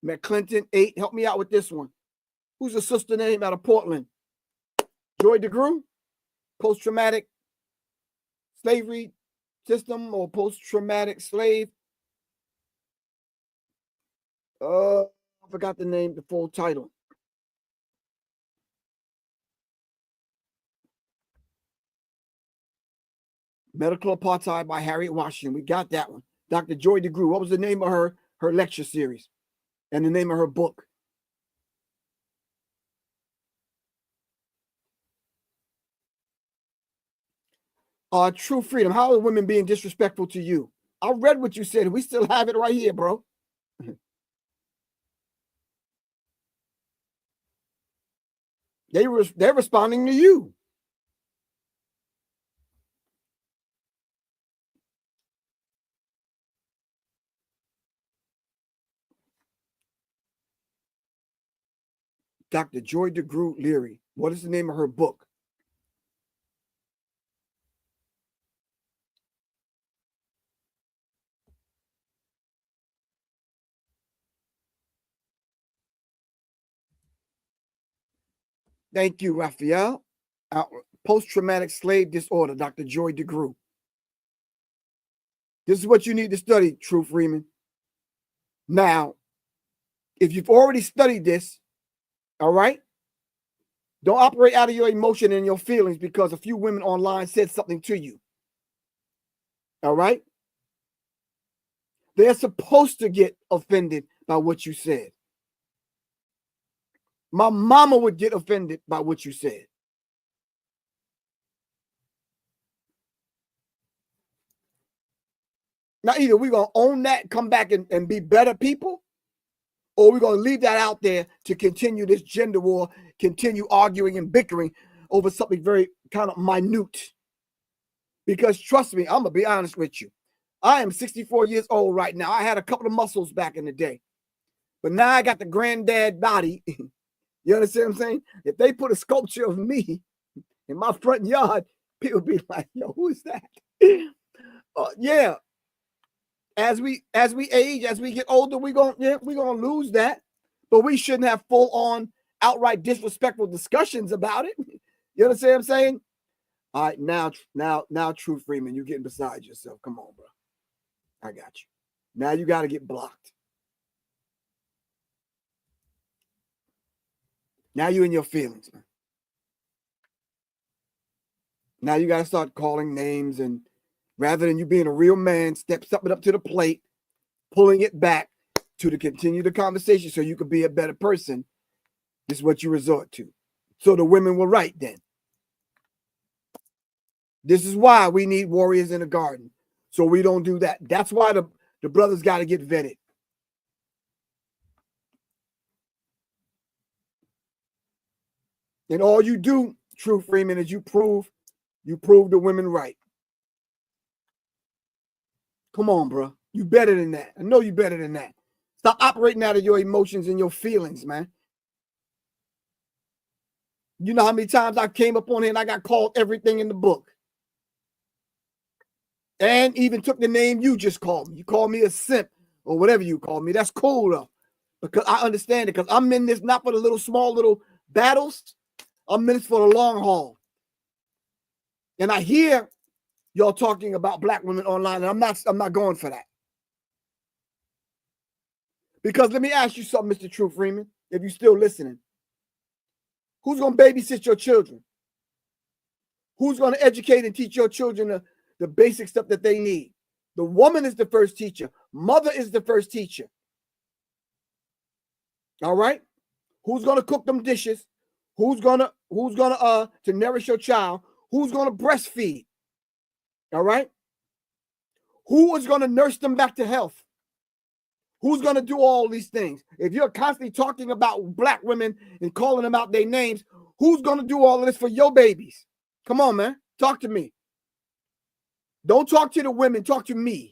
McClinton 8, help me out with this one. Who's a sister name out of Portland? Joy DeGruy, post-traumatic slavery system or post-traumatic slave. I forgot the name, the full title. Medical Apartheid by Harriet Washington. We got that one. Dr. Joy DeGruy. What was the name of her lecture series and the name of her book? True Freedom. How are women being disrespectful to you? I read what you said. We still have it right here, bro. They're responding to you. Dr. Joy DeGruy Leary. What is the name of her book? Thank you, Raphael. Post-traumatic slave disorder, Dr. Joy DeGruy. This is what you need to study, True Freeman. Now, if you've already studied this, all right, don't operate out of your emotion and your feelings because a few women online said something to you. All right? They're supposed to get offended by what you said. My mama would get offended by what you said. Now, either we're going to own that, come back and be better people, or we're going to leave that out there to continue this gender war, continue arguing and bickering over something very kind of minute. Because trust me, I'm going to be honest with you. I am 64 years old right now. I had a couple of muscles back in the day. But now I got the granddad body. You understand what I'm saying? If they put a sculpture of me in my front yard, people be like, yo, who is that? Yeah. As we age, as we get older, we're gonna lose that. But we shouldn't have full on outright disrespectful discussions about it. You understand what I'm saying? All right, now, True Freeman, you're getting beside yourself. Come on, bro. I got you. Now you got to get blocked. Now you're in your feelings, man. Now you got to start calling names, and rather than you being a real man, step something up to the plate, pulling it back to continue the conversation so you could be a better person. This is what you resort to. So the women were right then. This is why we need warriors in the garden. So we don't do that. That's why the brothers got to get vetted. And all you do, True Freeman, is you prove the women right. Come on, bro. You better than that. I know you better than that. Stop operating out of your emotions and your feelings, man. You know how many times I came up on here and I got called everything in the book. And even took the name you just called me. You called me a simp or whatever you call me. That's cool, though. Because I understand it. Because I'm in this not for the little small battles. I'm in this for the long haul. And I hear y'all talking about black women online, and I'm not going for that. Because let me ask you something, Mr. True Freeman, if you're still listening. Who's going to babysit your children? Who's going to educate and teach your children the basic stuff that they need? The woman is the first teacher. Mother is the first teacher. All right? Who's going to cook them dishes? Who's gonna to nourish your child? Who's gonna breastfeed? All right. Who is gonna nurse them back to health? Who's gonna do all these things? If you're constantly talking about black women and calling them out their names, who's gonna do all of this for your babies? Come on, man. Talk to me. Don't talk to the women. Talk to me.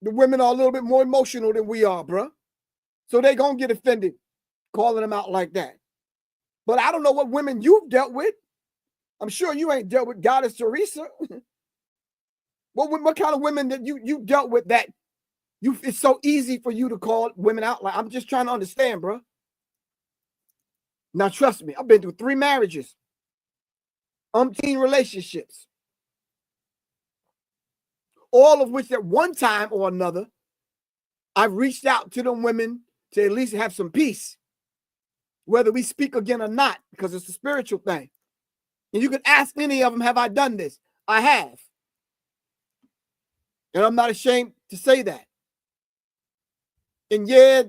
The women are a little bit more emotional than we are, bro. So they gonna get offended calling them out like that. But I don't know what women you've dealt with. I'm sure you ain't dealt with Goddess Teresa. What kind of women that you dealt with that it's so easy for you to call women out? Like, I'm just trying to understand, bro. Now, trust me, I've been through 3 marriages, umpteen relationships, all of which at one time or another, I've reached out to them women to at least have some peace, whether we speak again or not, because it's a spiritual thing. And you can ask any of them, have I done this? I have. And I'm not ashamed to say that. And yeah,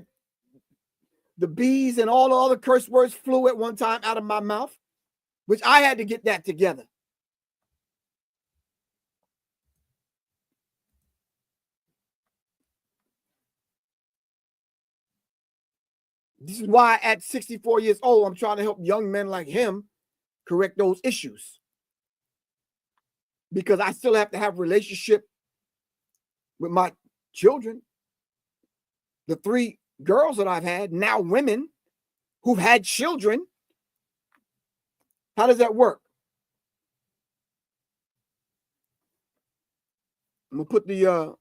the bees and all the other curse words flew at one time out of my mouth, which I had to get that together. This is why at 64 years old, I'm trying to help young men like him correct those issues. Because I still have to have a relationship with my children. The 3 girls that I've had, now women who've had children. How does that work? I'm gonna put the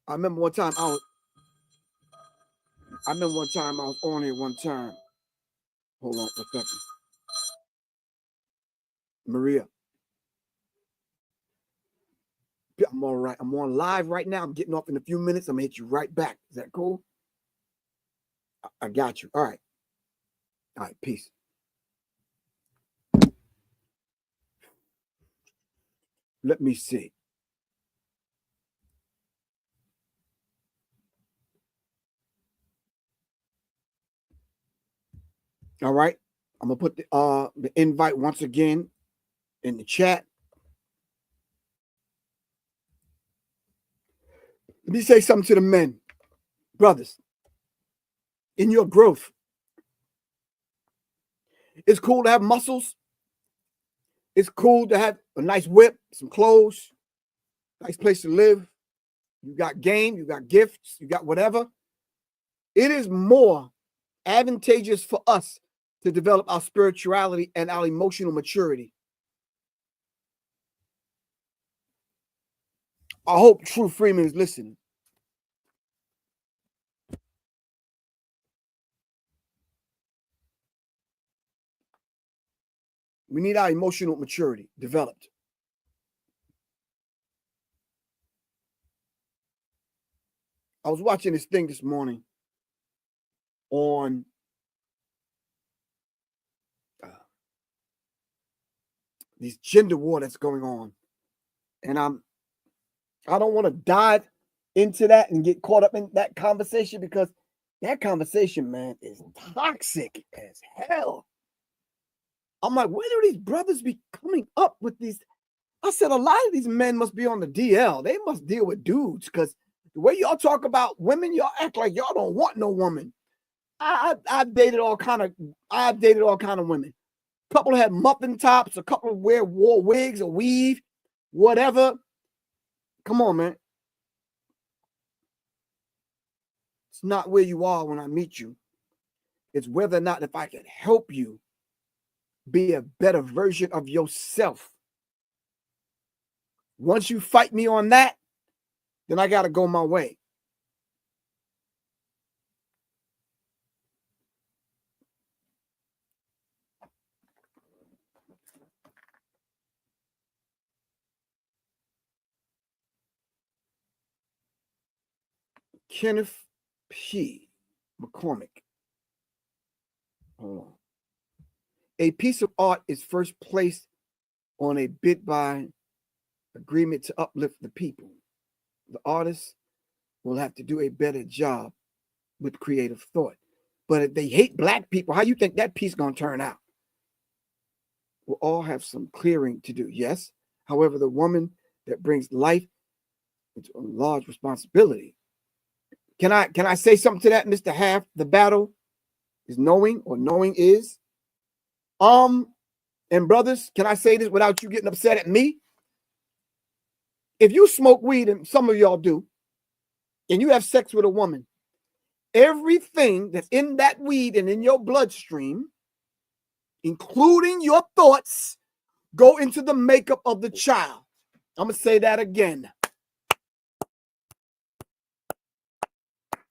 I remember one time I was on here one time. Hold on for a second. Maria. I'm all right. I'm on live right now. I'm getting off in a few minutes. I'm gonna hit you right back. Is that cool? I got you. All right. All right. Peace. Let me see. All right. I'm gonna put the invite once again in the chat. Let me say something to the men, brothers. In your growth, it's cool to have muscles. It's cool to have a nice whip, some clothes, nice place to live. You got game, you got gifts, you got whatever. It is more advantageous for us to develop our spirituality and our emotional maturity. I hope True Freeman is listening. We need our emotional maturity developed. I was watching this thing this morning on this gender war that's going on. And I don't want to dive into that and get caught up in that conversation, because that conversation, man, is toxic as hell. I'm like, where do these brothers be coming up with these? I said, a lot of these men must be on the DL. They must deal with dudes, because the way y'all talk about women, y'all act like y'all don't want no woman. I've dated all kind of women. A couple had muffin tops, a couple wore wigs or weave, whatever. Come on, man. It's not where you are when I meet you. It's whether or not if I can help you be a better version of yourself. Once you fight me on that, then I got to go my way. Kenneth P. McCormick. Hold on. A piece of art is first placed on a bid by agreement to uplift the people. The artist will have to do a better job with creative thought. But if they hate Black people, how you think that piece going to turn out? We'll all have some clearing to do, yes. However, the woman that brings life into a large responsibility. Can I say something to that, Mr. Half? The battle is knowing, or knowing is. And brothers, can I say this without you getting upset at me? If you smoke weed, and some of y'all do, and you have sex with a woman, everything that's in that weed and in your bloodstream, including your thoughts, go into the makeup of the child. I'm going to say that again.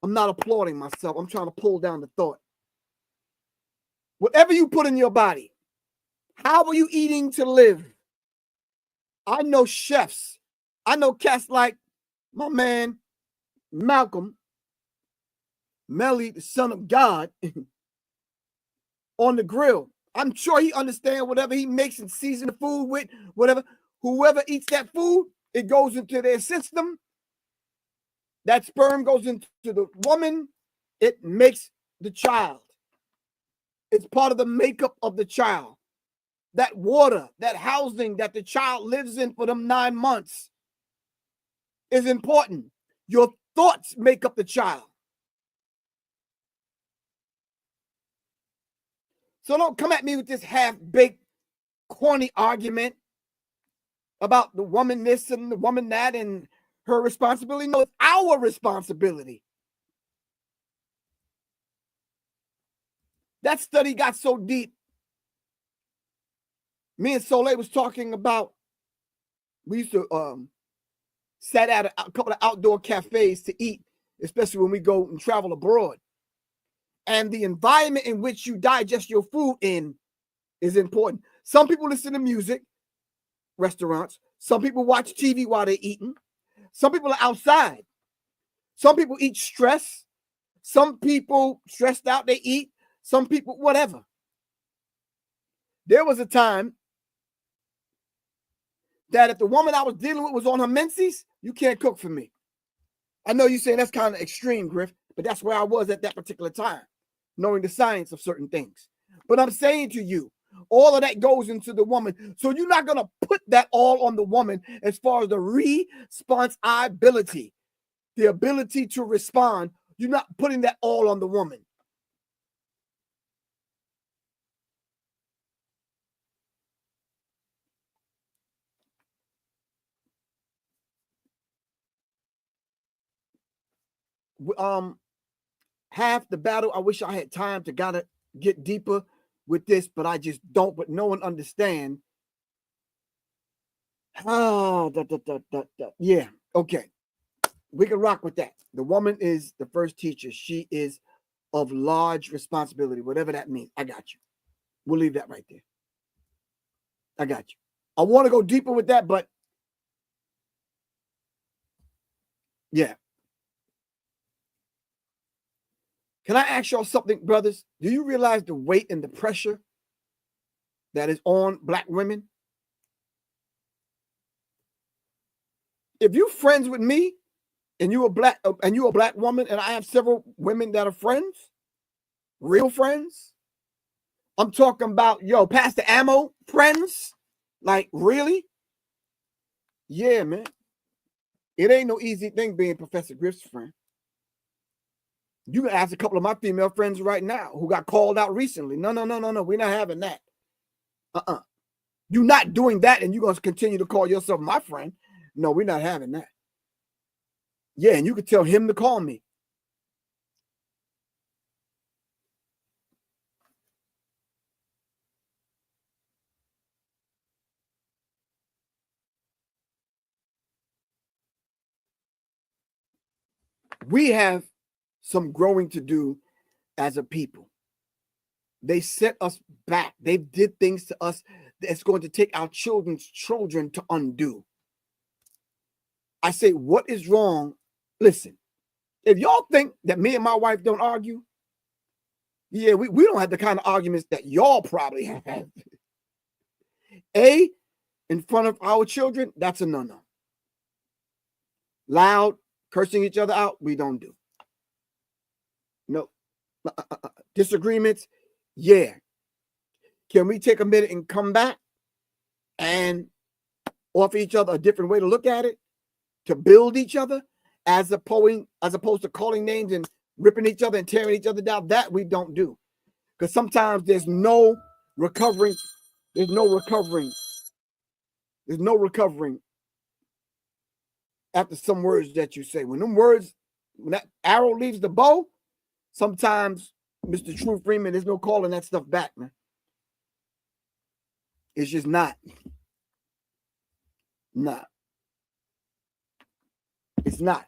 I'm not applauding myself. I'm trying to pull down the thought. Whatever you put in your body, how are you eating to live? I know chefs. I know cats like my man, Malcolm, Melly, the son of God, on the grill. I'm sure he understands whatever he makes and season the food with, whatever. Whoever eats that food, it goes into their system. That sperm goes into the woman. It makes the child. It's part of the makeup of the child. That water, that housing that the child lives in for them 9 months is important. Your thoughts make up the child. So don't come at me with this half-baked, corny argument about the woman this and the woman that and her responsibility. No, it's our responsibility. That study got so deep. Me and Soleil was talking about, we used to sat at a couple of outdoor cafes to eat, especially when we go and travel abroad. And the environment in which you digest your food in is important. Some people listen to music, restaurants. Some people watch TV while they're eating. Some people are outside. Some people eat stress. Some people stressed out, they eat. Some people, whatever. There was a time that if the woman I was dealing with was on her menses, you can't cook for me. I know you're saying that's kind of extreme, Griff, but that's where I was at that particular time, knowing the science of certain things. But I'm saying to you, all of that goes into the woman. So you're not going to put that all on the woman as far as the responsibility, the ability to respond. You're not putting that all on the woman. Half the battle, I wish I had time to gotta get deeper with this, but I just don't. But no one understand. Yeah, okay. We can rock with that. The woman is the first teacher. She is of large responsibility, whatever that means. I got you. We'll leave that right there. I got you. I want to go deeper with that, but yeah. Can I ask y'all something, brothers? Do you realize the weight and the pressure that is on Black women? If you're friends with me and you're a black woman, and I have several women that are friends, real friends, I'm talking about, Pastor Ammo friends, like really? Yeah, man. It ain't no easy thing being Professor Griff's friend. You can ask a couple of my female friends right now who got called out recently. No. We're not having that. You're not doing that, and you're going to continue to call yourself my friend. No, we're not having that. Yeah, and you could tell him to call me. We have some growing to do as a people. They set us back. They did things to us that's going to take our children's children to undo. I say, what is wrong? Listen, if y'all think that me and my wife don't argue, yeah, we don't have the kind of arguments that y'all probably have. In front of our children, that's a no-no. Loud, cursing each other out, we don't do. No. Disagreements, yeah. Can we take a minute and come back and offer each other a different way to look at it, to build each other, as opposed to calling names and ripping each other and tearing each other down? That we don't do. Because sometimes there's no recovering. There's no recovering after some words that you say. When that arrow leaves the bow, sometimes, Mr. True Freeman, there's no calling that stuff back, man. It's just not. Nah. It's not.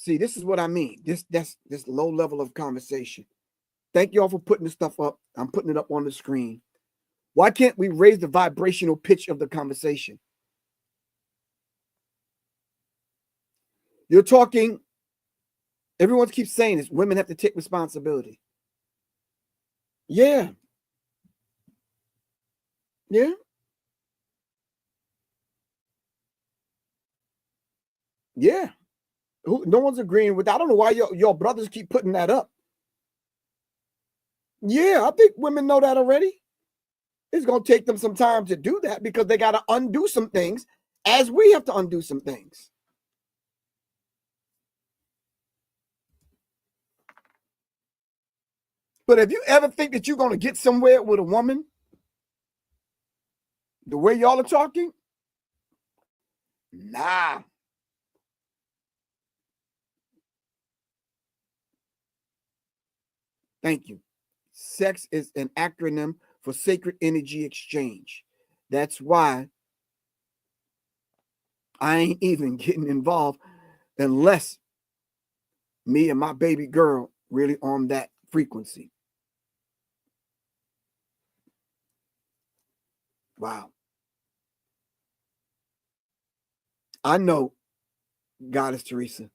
See, this is what I mean. That's this low level of conversation. Thank you all for putting the stuff up. I'm putting it up on the screen. Why can't we raise the vibrational pitch of the conversation? You're talking, everyone keeps saying this, women have to take responsibility. Yeah. Yeah. Yeah. No one's agreeing with that. I don't know why your brothers keep putting that up. Yeah, I think women know that already. It's going to take them some time to do that because they got to undo some things as we have to undo some things. But if you ever think that you're going to get somewhere with a woman, the way y'all are talking, nah. Thank you. Sex is an acronym for sacred energy exchange. That's why I ain't even getting involved unless me and my baby girl really on that frequency. Wow. I know, Goddess Teresa.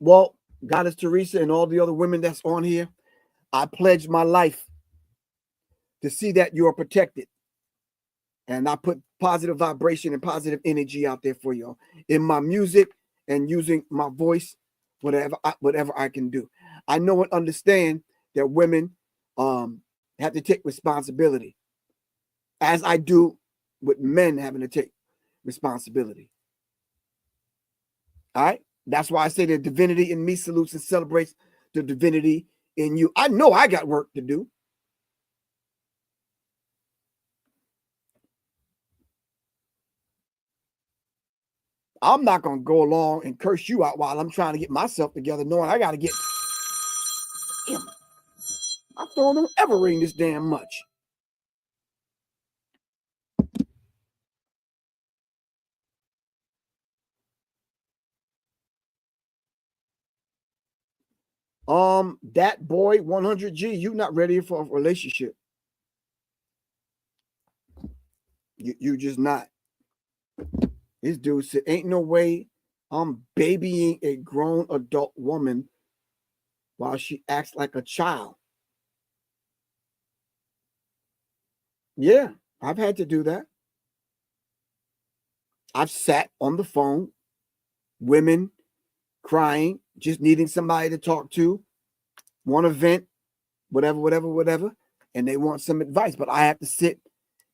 Well, Goddess Teresa and all the other women that's on here, I pledge my life to see that you are protected. And I put positive vibration and positive energy out there for y'all in my music and using my voice, whatever I can do. I know and understand that women have to take responsibility, as I do with men having to take responsibility. All right. That's why I say the divinity in me salutes and celebrates the divinity in you. I know I got work to do. I'm not going to go along and curse you out while I'm trying to get myself together, knowing I got to get. Damn, my phone don't ever ring this damn much. That boy 100G, you not ready for a relationship. You just not. This dude said, ain't no way I'm babying a grown adult woman while she acts like a child. Yeah, I've had to do that. I've sat on the phone, women crying, just needing somebody to talk to, want to vent, whatever, and they want some advice. But I have to sit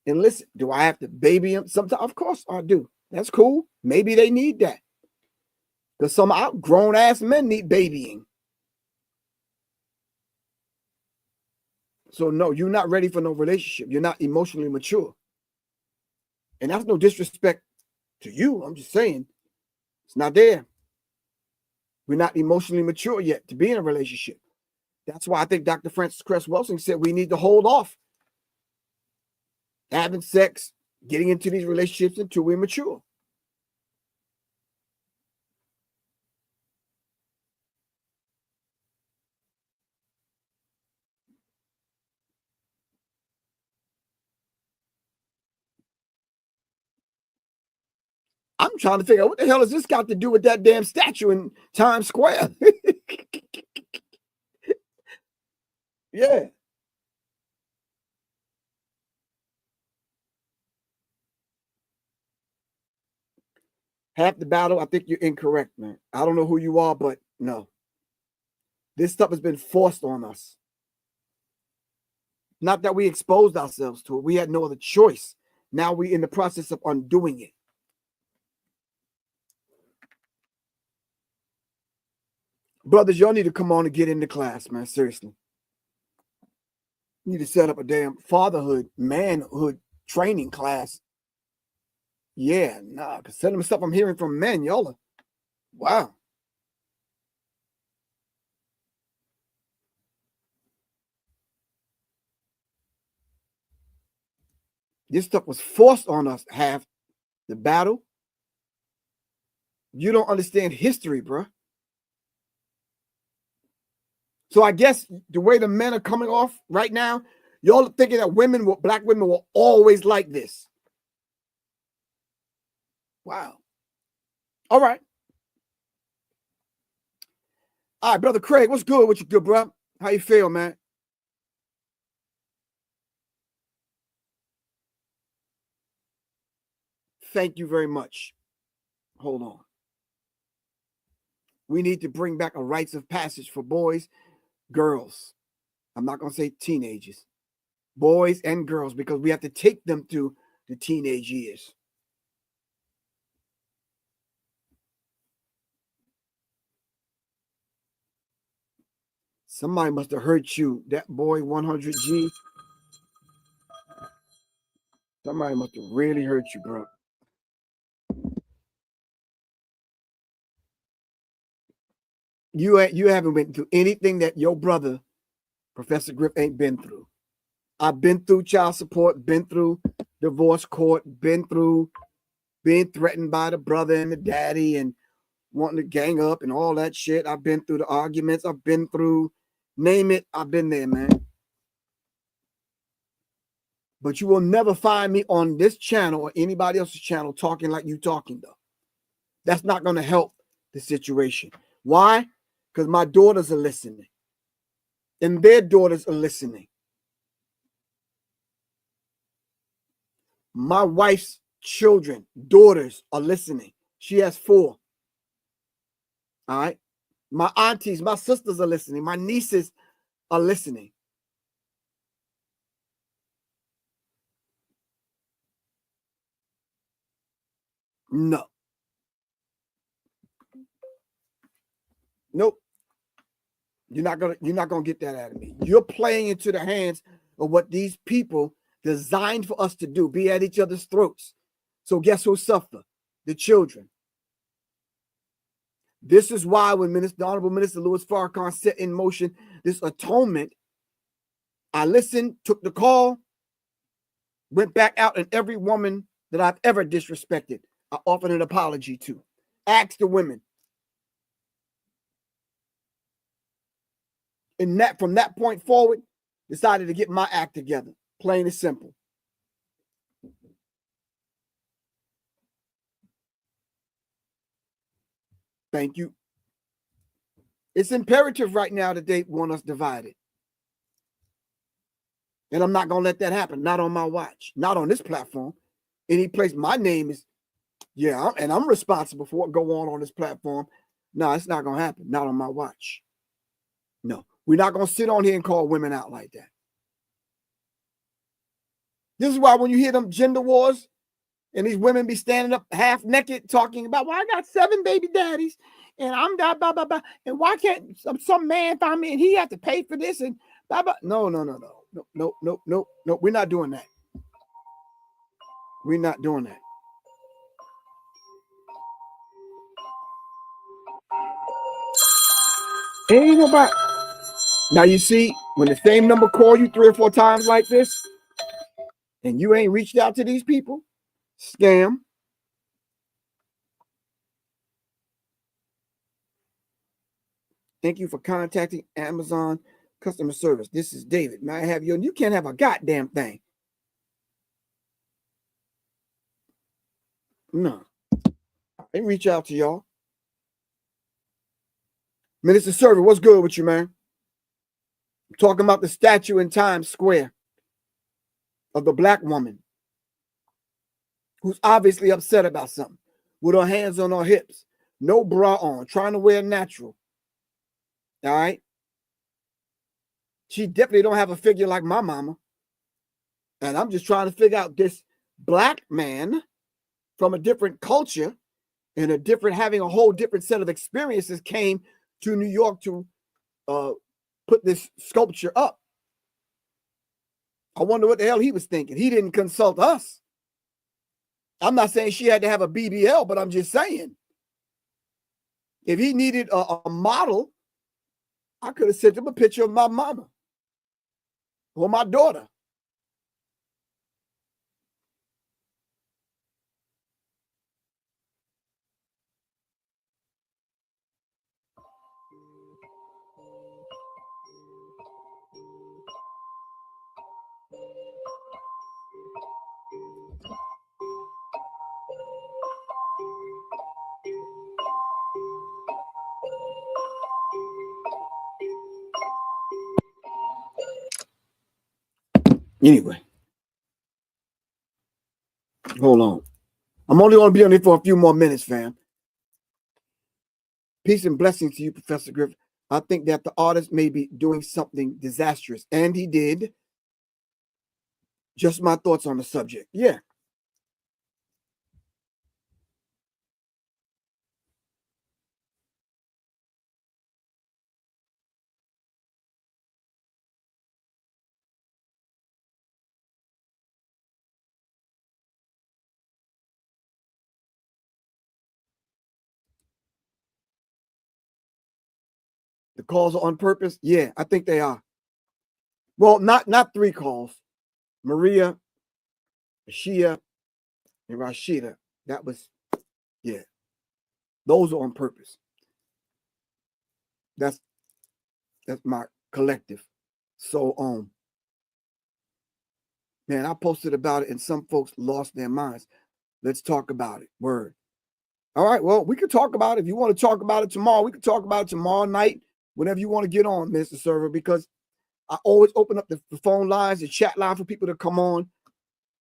and listen. Do I have to baby them? Sometimes, of course, I do. That's cool. Maybe they need that. Because some grown ass men need babying. So, no, you're not ready for no relationship. You're not emotionally mature. And that's no disrespect to you. I'm just saying it's not there. We're not emotionally mature yet to be in a relationship. That's why I think Dr. Francis Cress Welsing said we need to hold off having sex, getting into these relationships until we're mature. I'm trying to figure out what the hell has this got to do with that damn statue in Times Square? Yeah. Half the battle, I think you're incorrect, man. I don't know who you are, but no. This stuff has been forced on us. Not that we exposed ourselves to it. We had no other choice. Now we're in the process of undoing it. Brothers, y'all need to come on and get into class, man. Seriously. You need to set up a damn fatherhood, manhood training class. Yeah, nah, because some of the stuff I'm hearing from men, y'all are, wow. This stuff was forced on us. Half the battle. You don't understand history, bro. So I guess the way the men are coming off right now, y'all thinking that black women were always like this. Wow. All right. All right, Brother Craig, what's good with you, good bro? How you feel, man? Thank you very much. Hold on. We need to bring back a rites of passage for boys, girls. I'm not going to say teenagers. Boys and girls, because we have to take them through the teenage years. Somebody must have hurt you. That boy 100G. Somebody must have really hurt you, bro. You haven't been through anything that your brother, Professor Griff, ain't been through. I've been through child support, been through divorce court, been through being threatened by the brother and the daddy and wanting to gang up and all that shit. I've been through the arguments. I've been through, name it, I've been there, man. But you will never find me on this channel or anybody else's channel talking like you talking, though. That's not going to help the situation. Why? Because my daughters are listening. And their daughters are listening. My wife's children, daughters are listening. She has 4. All right. My aunties, my sisters are listening. My nieces are listening. No. Nope. You're not gonna get that out of me. You're playing into the hands of what these people designed for us to do, be at each other's throats. So guess who suffer? The children. This is why when the Honorable Minister Louis Farrakhan set in motion this atonement, I listened, took the call, went back out, and every woman that I've ever disrespected, I offered an apology to. Asked the women. And that from that point forward, decided to get my act together. Plain and simple. Thank you. It's imperative right now that they want us divided. And I'm not going to let that happen. Not on my watch. Not on this platform. Any place my name is, yeah, and I'm responsible for what go on this platform. No, it's not going to happen. Not on my watch. No. We're not going to sit on here and call women out like that. This is why when you hear them gender wars and these women be standing up half naked talking about, well, I got 7 baby daddies and I'm blah, blah, blah, blah. And why can't some man find me and he have to pay for this and blah, blah. No. We're not doing that. We're not doing that. Ain't nobody. Now you see, when the same number call you 3 or 4 times like this, and you ain't reached out to these people, scam. Thank you for contacting Amazon customer service. This is David. May I have you? You can't have a goddamn thing. No. I reach out to y'all. Minister Server, what's good with you, man? I'm talking about the statue in Times Square of the black woman who's obviously upset about something, with her hands on her hips, no bra on, trying to wear natural. All right? She definitely don't have a figure like my mama. And I'm just trying to figure out this black man from a different culture and having a whole different set of experiences came to New York to put this sculpture up. I wonder what the hell he was thinking. He didn't consult us. I'm not saying she had to have a BBL, but I'm just saying, if he needed a model, I could have sent him a picture of my mama or my daughter. Anyway, hold on. I'm only going to be on here for a few more minutes, fam. Peace and blessings to you, Professor Griff. I think that the artist may be doing something disastrous, and he did. Just my thoughts on the subject. Yeah. The calls are on purpose? Yeah, I think they are. Well, not 3 calls. Maria, Shia, and Rashida. That was, yeah. Those are on purpose. That's my collective. So, man, I posted about it and some folks lost their minds. Let's talk about it. Word. All right, well, we can talk about it. If you want to talk about it tomorrow, we can talk about it tomorrow night, whenever you want to get on, Mr. Server, because I always open up the phone lines, the chat line for people to come on.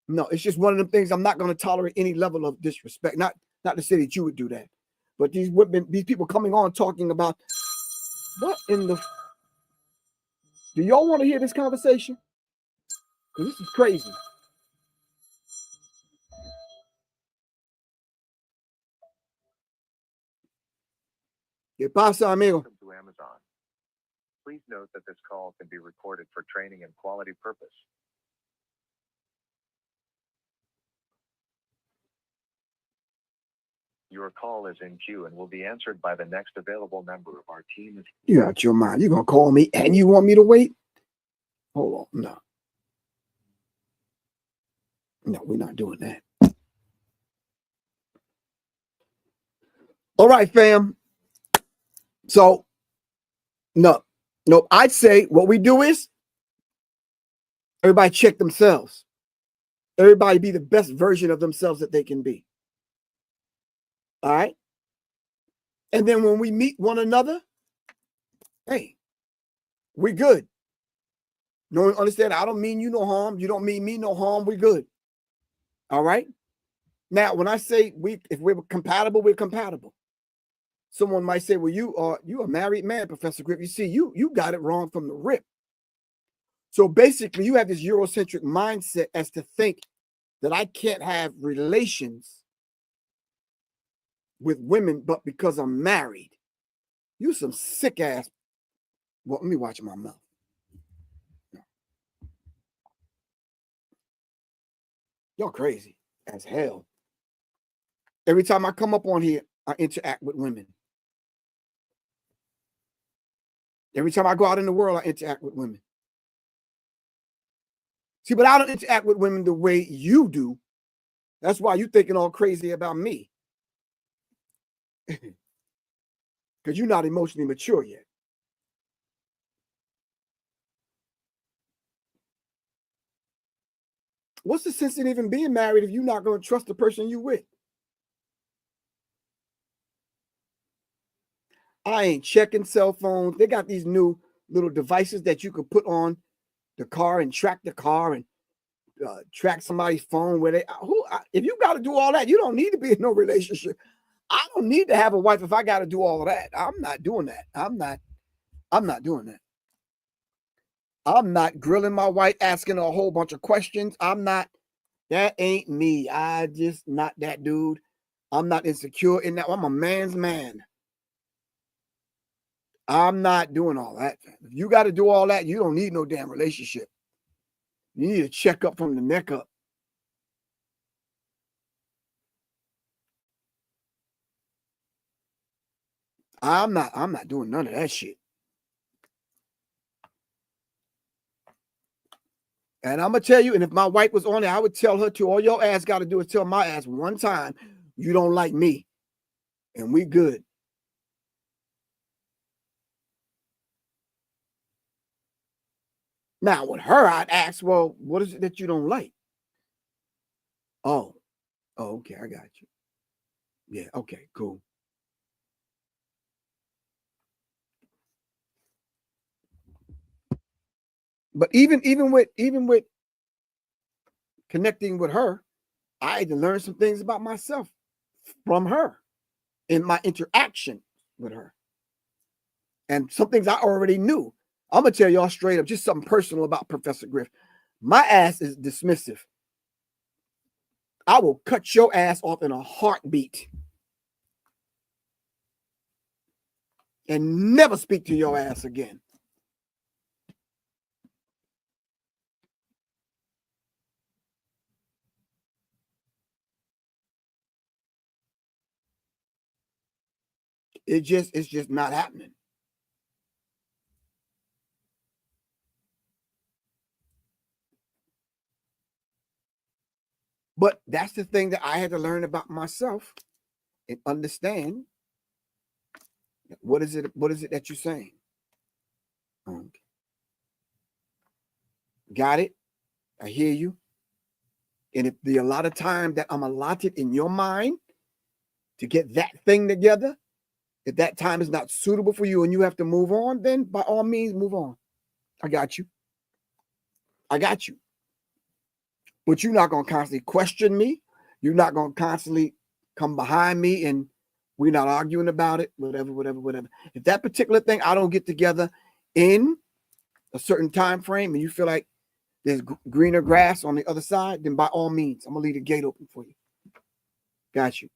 No, it's just one of the things I'm not going to tolerate any level of disrespect. Not to say that you would do that, but these women, these people coming on talking about what in the. Do y'all want to hear this conversation? Because this is crazy. ¿Qué pasa, amigo? Welcome to Amazon. Please note that this call can be recorded for training and quality purpose. Your call is in queue and will be answered by the next available member of our team. You out your mind. You're going to call me and you want me to wait? Hold on. No. No, we're not doing that. All right, fam. So, no, I'd say what we do is everybody check themselves. Everybody be the best version of themselves that they can be. All right. And then when we meet one another, hey, we good. No, understand? I don't mean you no harm. You don't mean me no harm. We good. All right. Now, when I say if we're compatible, we're compatible. Someone might say, well, you are a married man, Professor Griff. You see, you got it wrong from the rip. So basically, you have this Eurocentric mindset as to think that I can't have relations with women, but because I'm married. You some sick ass. Well, let me watch my mouth. Y'all crazy as hell. Every time I come up on here, I interact with women. Every time I go out in the world, I interact with women. See, but I don't interact with women the way you do. That's why you're thinking all crazy about me. Because you're not emotionally mature yet. What's the sense in even being married if you're not going to trust the person you with? I ain't checking cell phones. They got these new little devices that you can put on the car and track the car and track somebody's phone where if you got to do all that, you don't need to be in no relationship. I don't need to have a wife if I got to do all of that. I'm not doing that. I'm not doing that. I'm not grilling my wife, asking her a whole bunch of questions. That ain't me. I just not that dude. I'm not insecure in that. I'm a man's man. I'm not doing all that. If you got to do all that, you don't need no damn relationship. You need to check up from the neck up. I'm not doing none of that shit. And I'm gonna tell you, and if my wife was on there, I would tell her to, all your ass got to do is tell my ass one time, you don't like me. And we good. Now, with her, I'd ask, well, what is it that you don't like? Oh, okay, I got you. Yeah, okay, cool. But even with connecting with her, I had to learn some things about myself from her in my interaction with her. And some things I already knew. I'm going to tell y'all straight up, just something personal about Professor Griff. My ass is dismissive. I will cut your ass off in a heartbeat and never speak to your ass again. It's just not happening. But that's the thing that I had to learn about myself and understand. What is it that you're saying? Okay. Got it? I hear you. And if the allotted time that I'm allotted in your mind to get that thing together, if that time is not suitable for you and you have to move on, then by all means, move on. I got you. I got you. But you're not going to constantly question me. You're not going to constantly come behind me and we're not arguing about it, whatever. If that particular thing I don't get together in a certain time frame and you feel like there's greener grass on the other side, then by all means, I'm going to leave the gate open for you. Got you.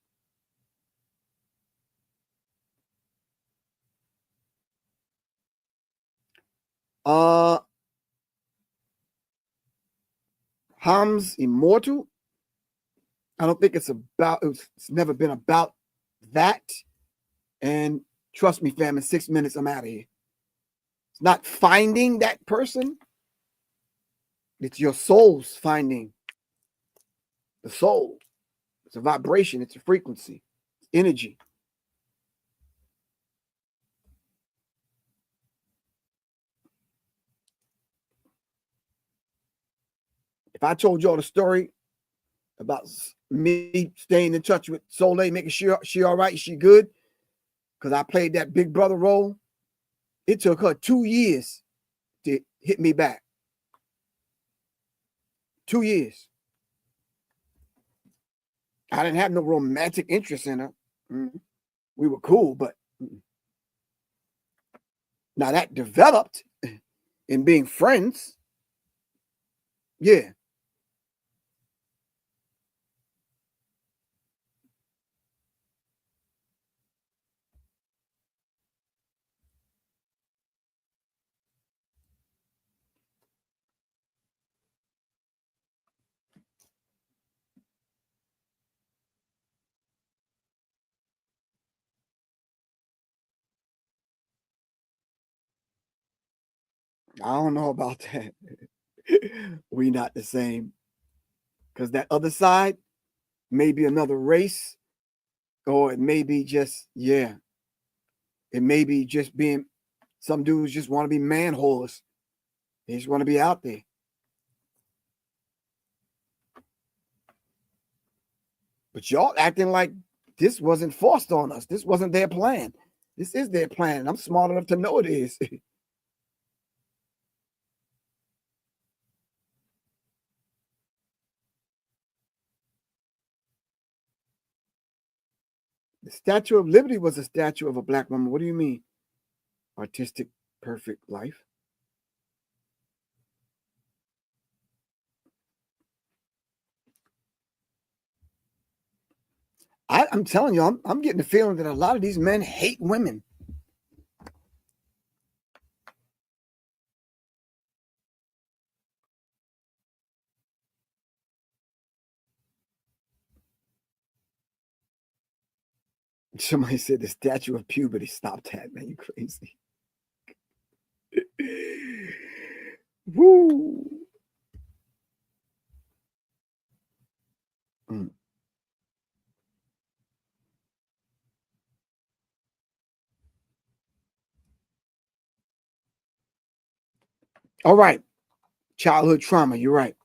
Ham's Immortal. I don't think it's never been about that. And trust me, fam, in 6 minutes, I'm out of here. It's not finding that person. It's your soul's finding the soul. It's a vibration. It's a frequency. It's energy. If I told y'all the story about me staying in touch with Soleil, making sure she all right, she good, because I played that big brother role, it took her 2 years to hit me back. 2 years. I didn't have no romantic interest in her. We were cool, but now that developed in being friends. Yeah. I don't know about that. We not the same. Because that other side may be another race, or it may be just, yeah. It may be just being, some dudes just want to be man whores. They just want to be out there. But y'all acting like this wasn't forced on us. This wasn't their plan. This is their plan. I'm smart enough to know it is. The Statue of Liberty was a statue of a black woman. What do you mean? Artistic, perfect life. I'm telling you, I'm getting the feeling that a lot of these men hate women. Somebody said the statue of puberty. Stop that, man. You crazy. Woo. All right. Childhood trauma. You're right.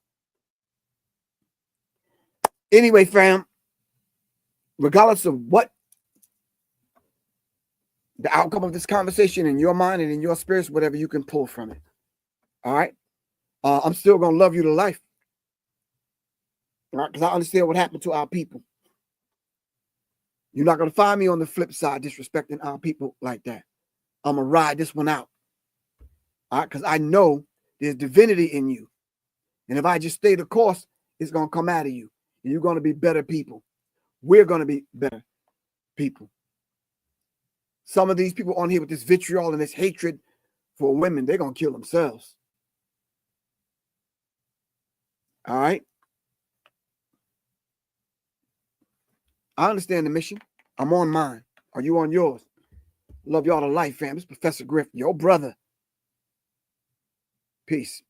Anyway, fam, regardless of what the outcome of this conversation in your mind and in your spirits, whatever you can pull from it. All right. I'm still going to love you to life. right? Because I understand what happened to our people. You're not going to find me on the flip side disrespecting our people like that. I'm going to ride this one out. All right? Because I know there's divinity in you. And if I just stay the course, it's going to come out of you. And you're going to be better people. We're going to be better people. Some of these people on here with this vitriol and this hatred for women, they're going to kill themselves. All right? I understand the mission. I'm on mine. Are you on yours? Love y'all to life, fam. This is Professor Griff, your brother. Peace.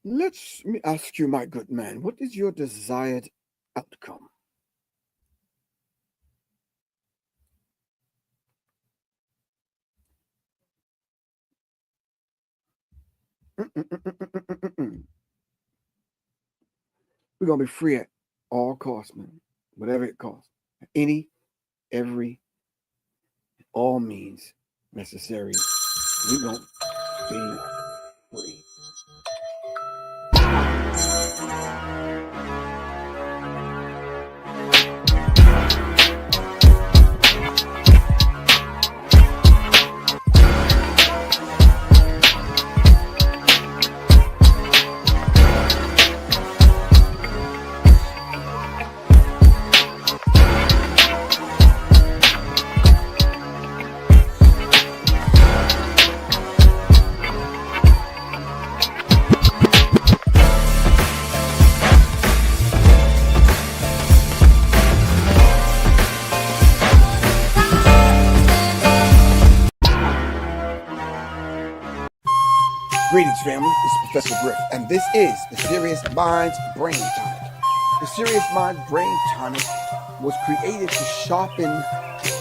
Let me ask you, my good man, what is your desired outcome? We're going to be free at all costs, man. Whatever it costs. Any, every, all means necessary. We're going to be free. Greetings, family. This is Professor Griff, and this is the Serious Minds Brain Tonic. The Serious Minds Brain Tonic was created to sharpen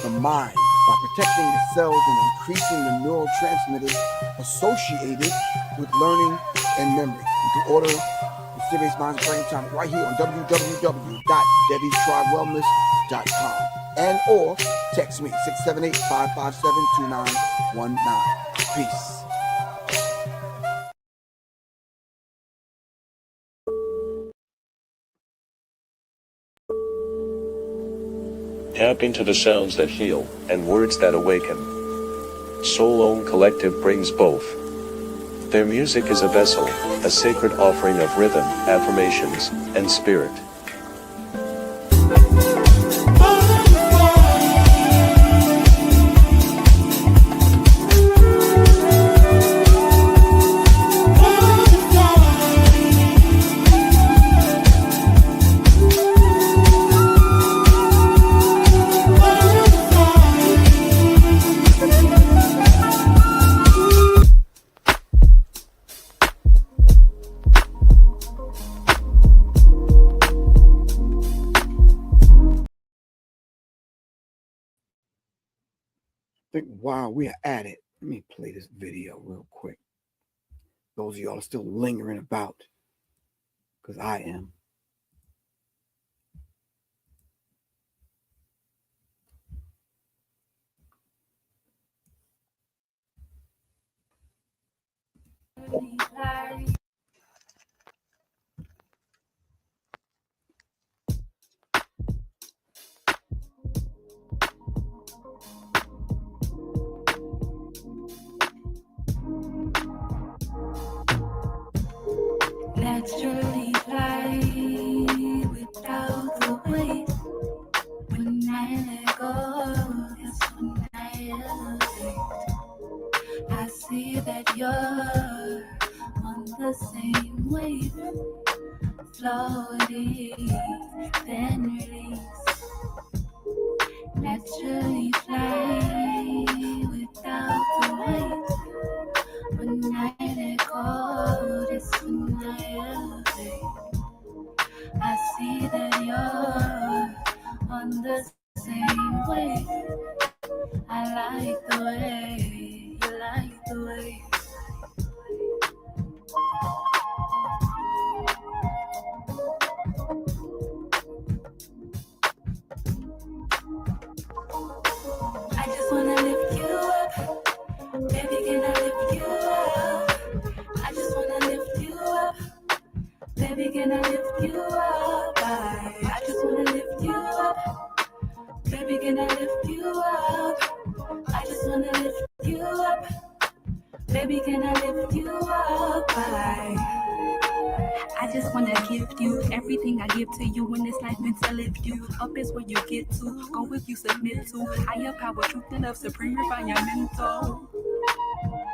the mind by protecting the cells and increasing the neurotransmitters associated with learning and memory. You can order the Serious Minds Brain Tonic right here on www.debbietribewellness.com and or text me 678-557-2919. Peace. Tap into the sounds that heal and words that awaken. Soul Own Collective brings both. Their music is a vessel, a sacred offering of rhythm, affirmations, and spirit. Think while we are at it, let me play this video real quick. Those of y'all are still lingering about, because I am. Naturally fly without the weight. When I let go, that's when I elevate. I see that you're on the same wave, floating, then release. Naturally fly without the weight. When I let go, that's when I elevate. I see that you're on the same wave. I like the way you like the way. I just wanna live wanna lift you up. Baby, can I lift you up? I just wanna give you everything I give to you in this life, meant to lift you up is where you get to. Go if you submit to higher power, truth and love, supreme, purify your mental.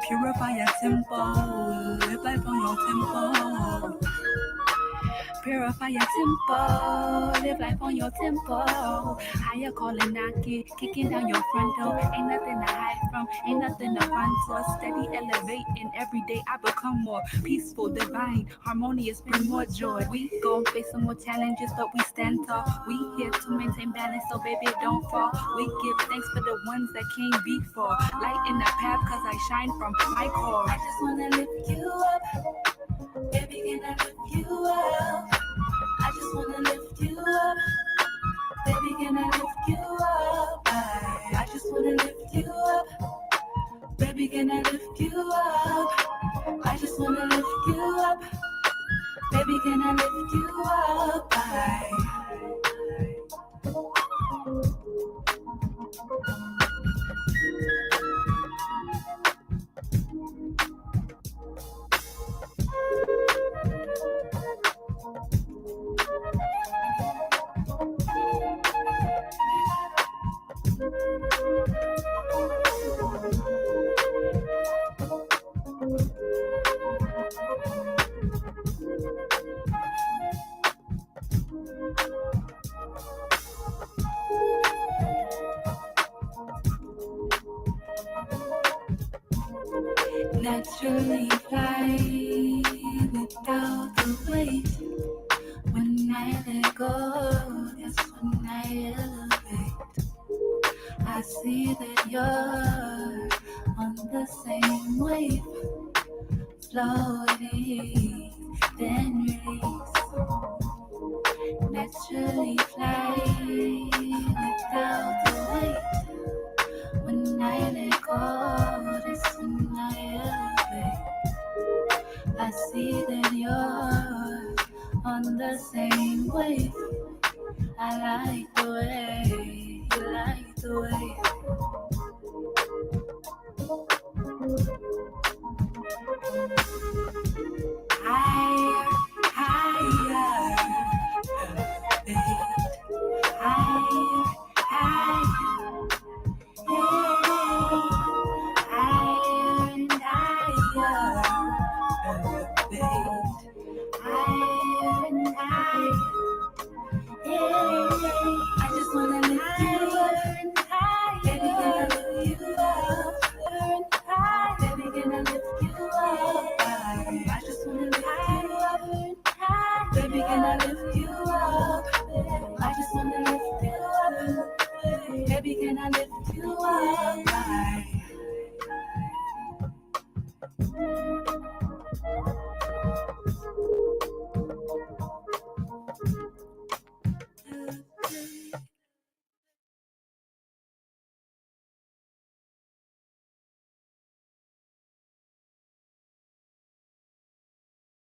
Purify your temple, live life on your temple. Purify your temple, live life on your temple. Higher calling, knocking, kicking down your front door. Ain't nothing to hide from, ain't nothing to run for. Steady elevating, every day I become more peaceful, divine, harmonious, bring more joy. We gon' face some more challenges, but we stand tall. We here to maintain balance, so baby don't fall. We give thanks for the ones that came before. Light in the path, cause I shine from my core. I just wanna lift you up. Baby, can I lift you up? I just wanna lift you up. Baby, can I lift you up? I just wanna lift you up. Baby, can I lift you up? I just wanna lift you up. Baby, can I lift you up? Naturally fly without the weight. When I let go, that's when I elevate. I see that you're on the same wave, floating, then release. Naturally fly without the weight. When I let go, that's when I elevate. I see that you're on the same wave. I like the way you like the way.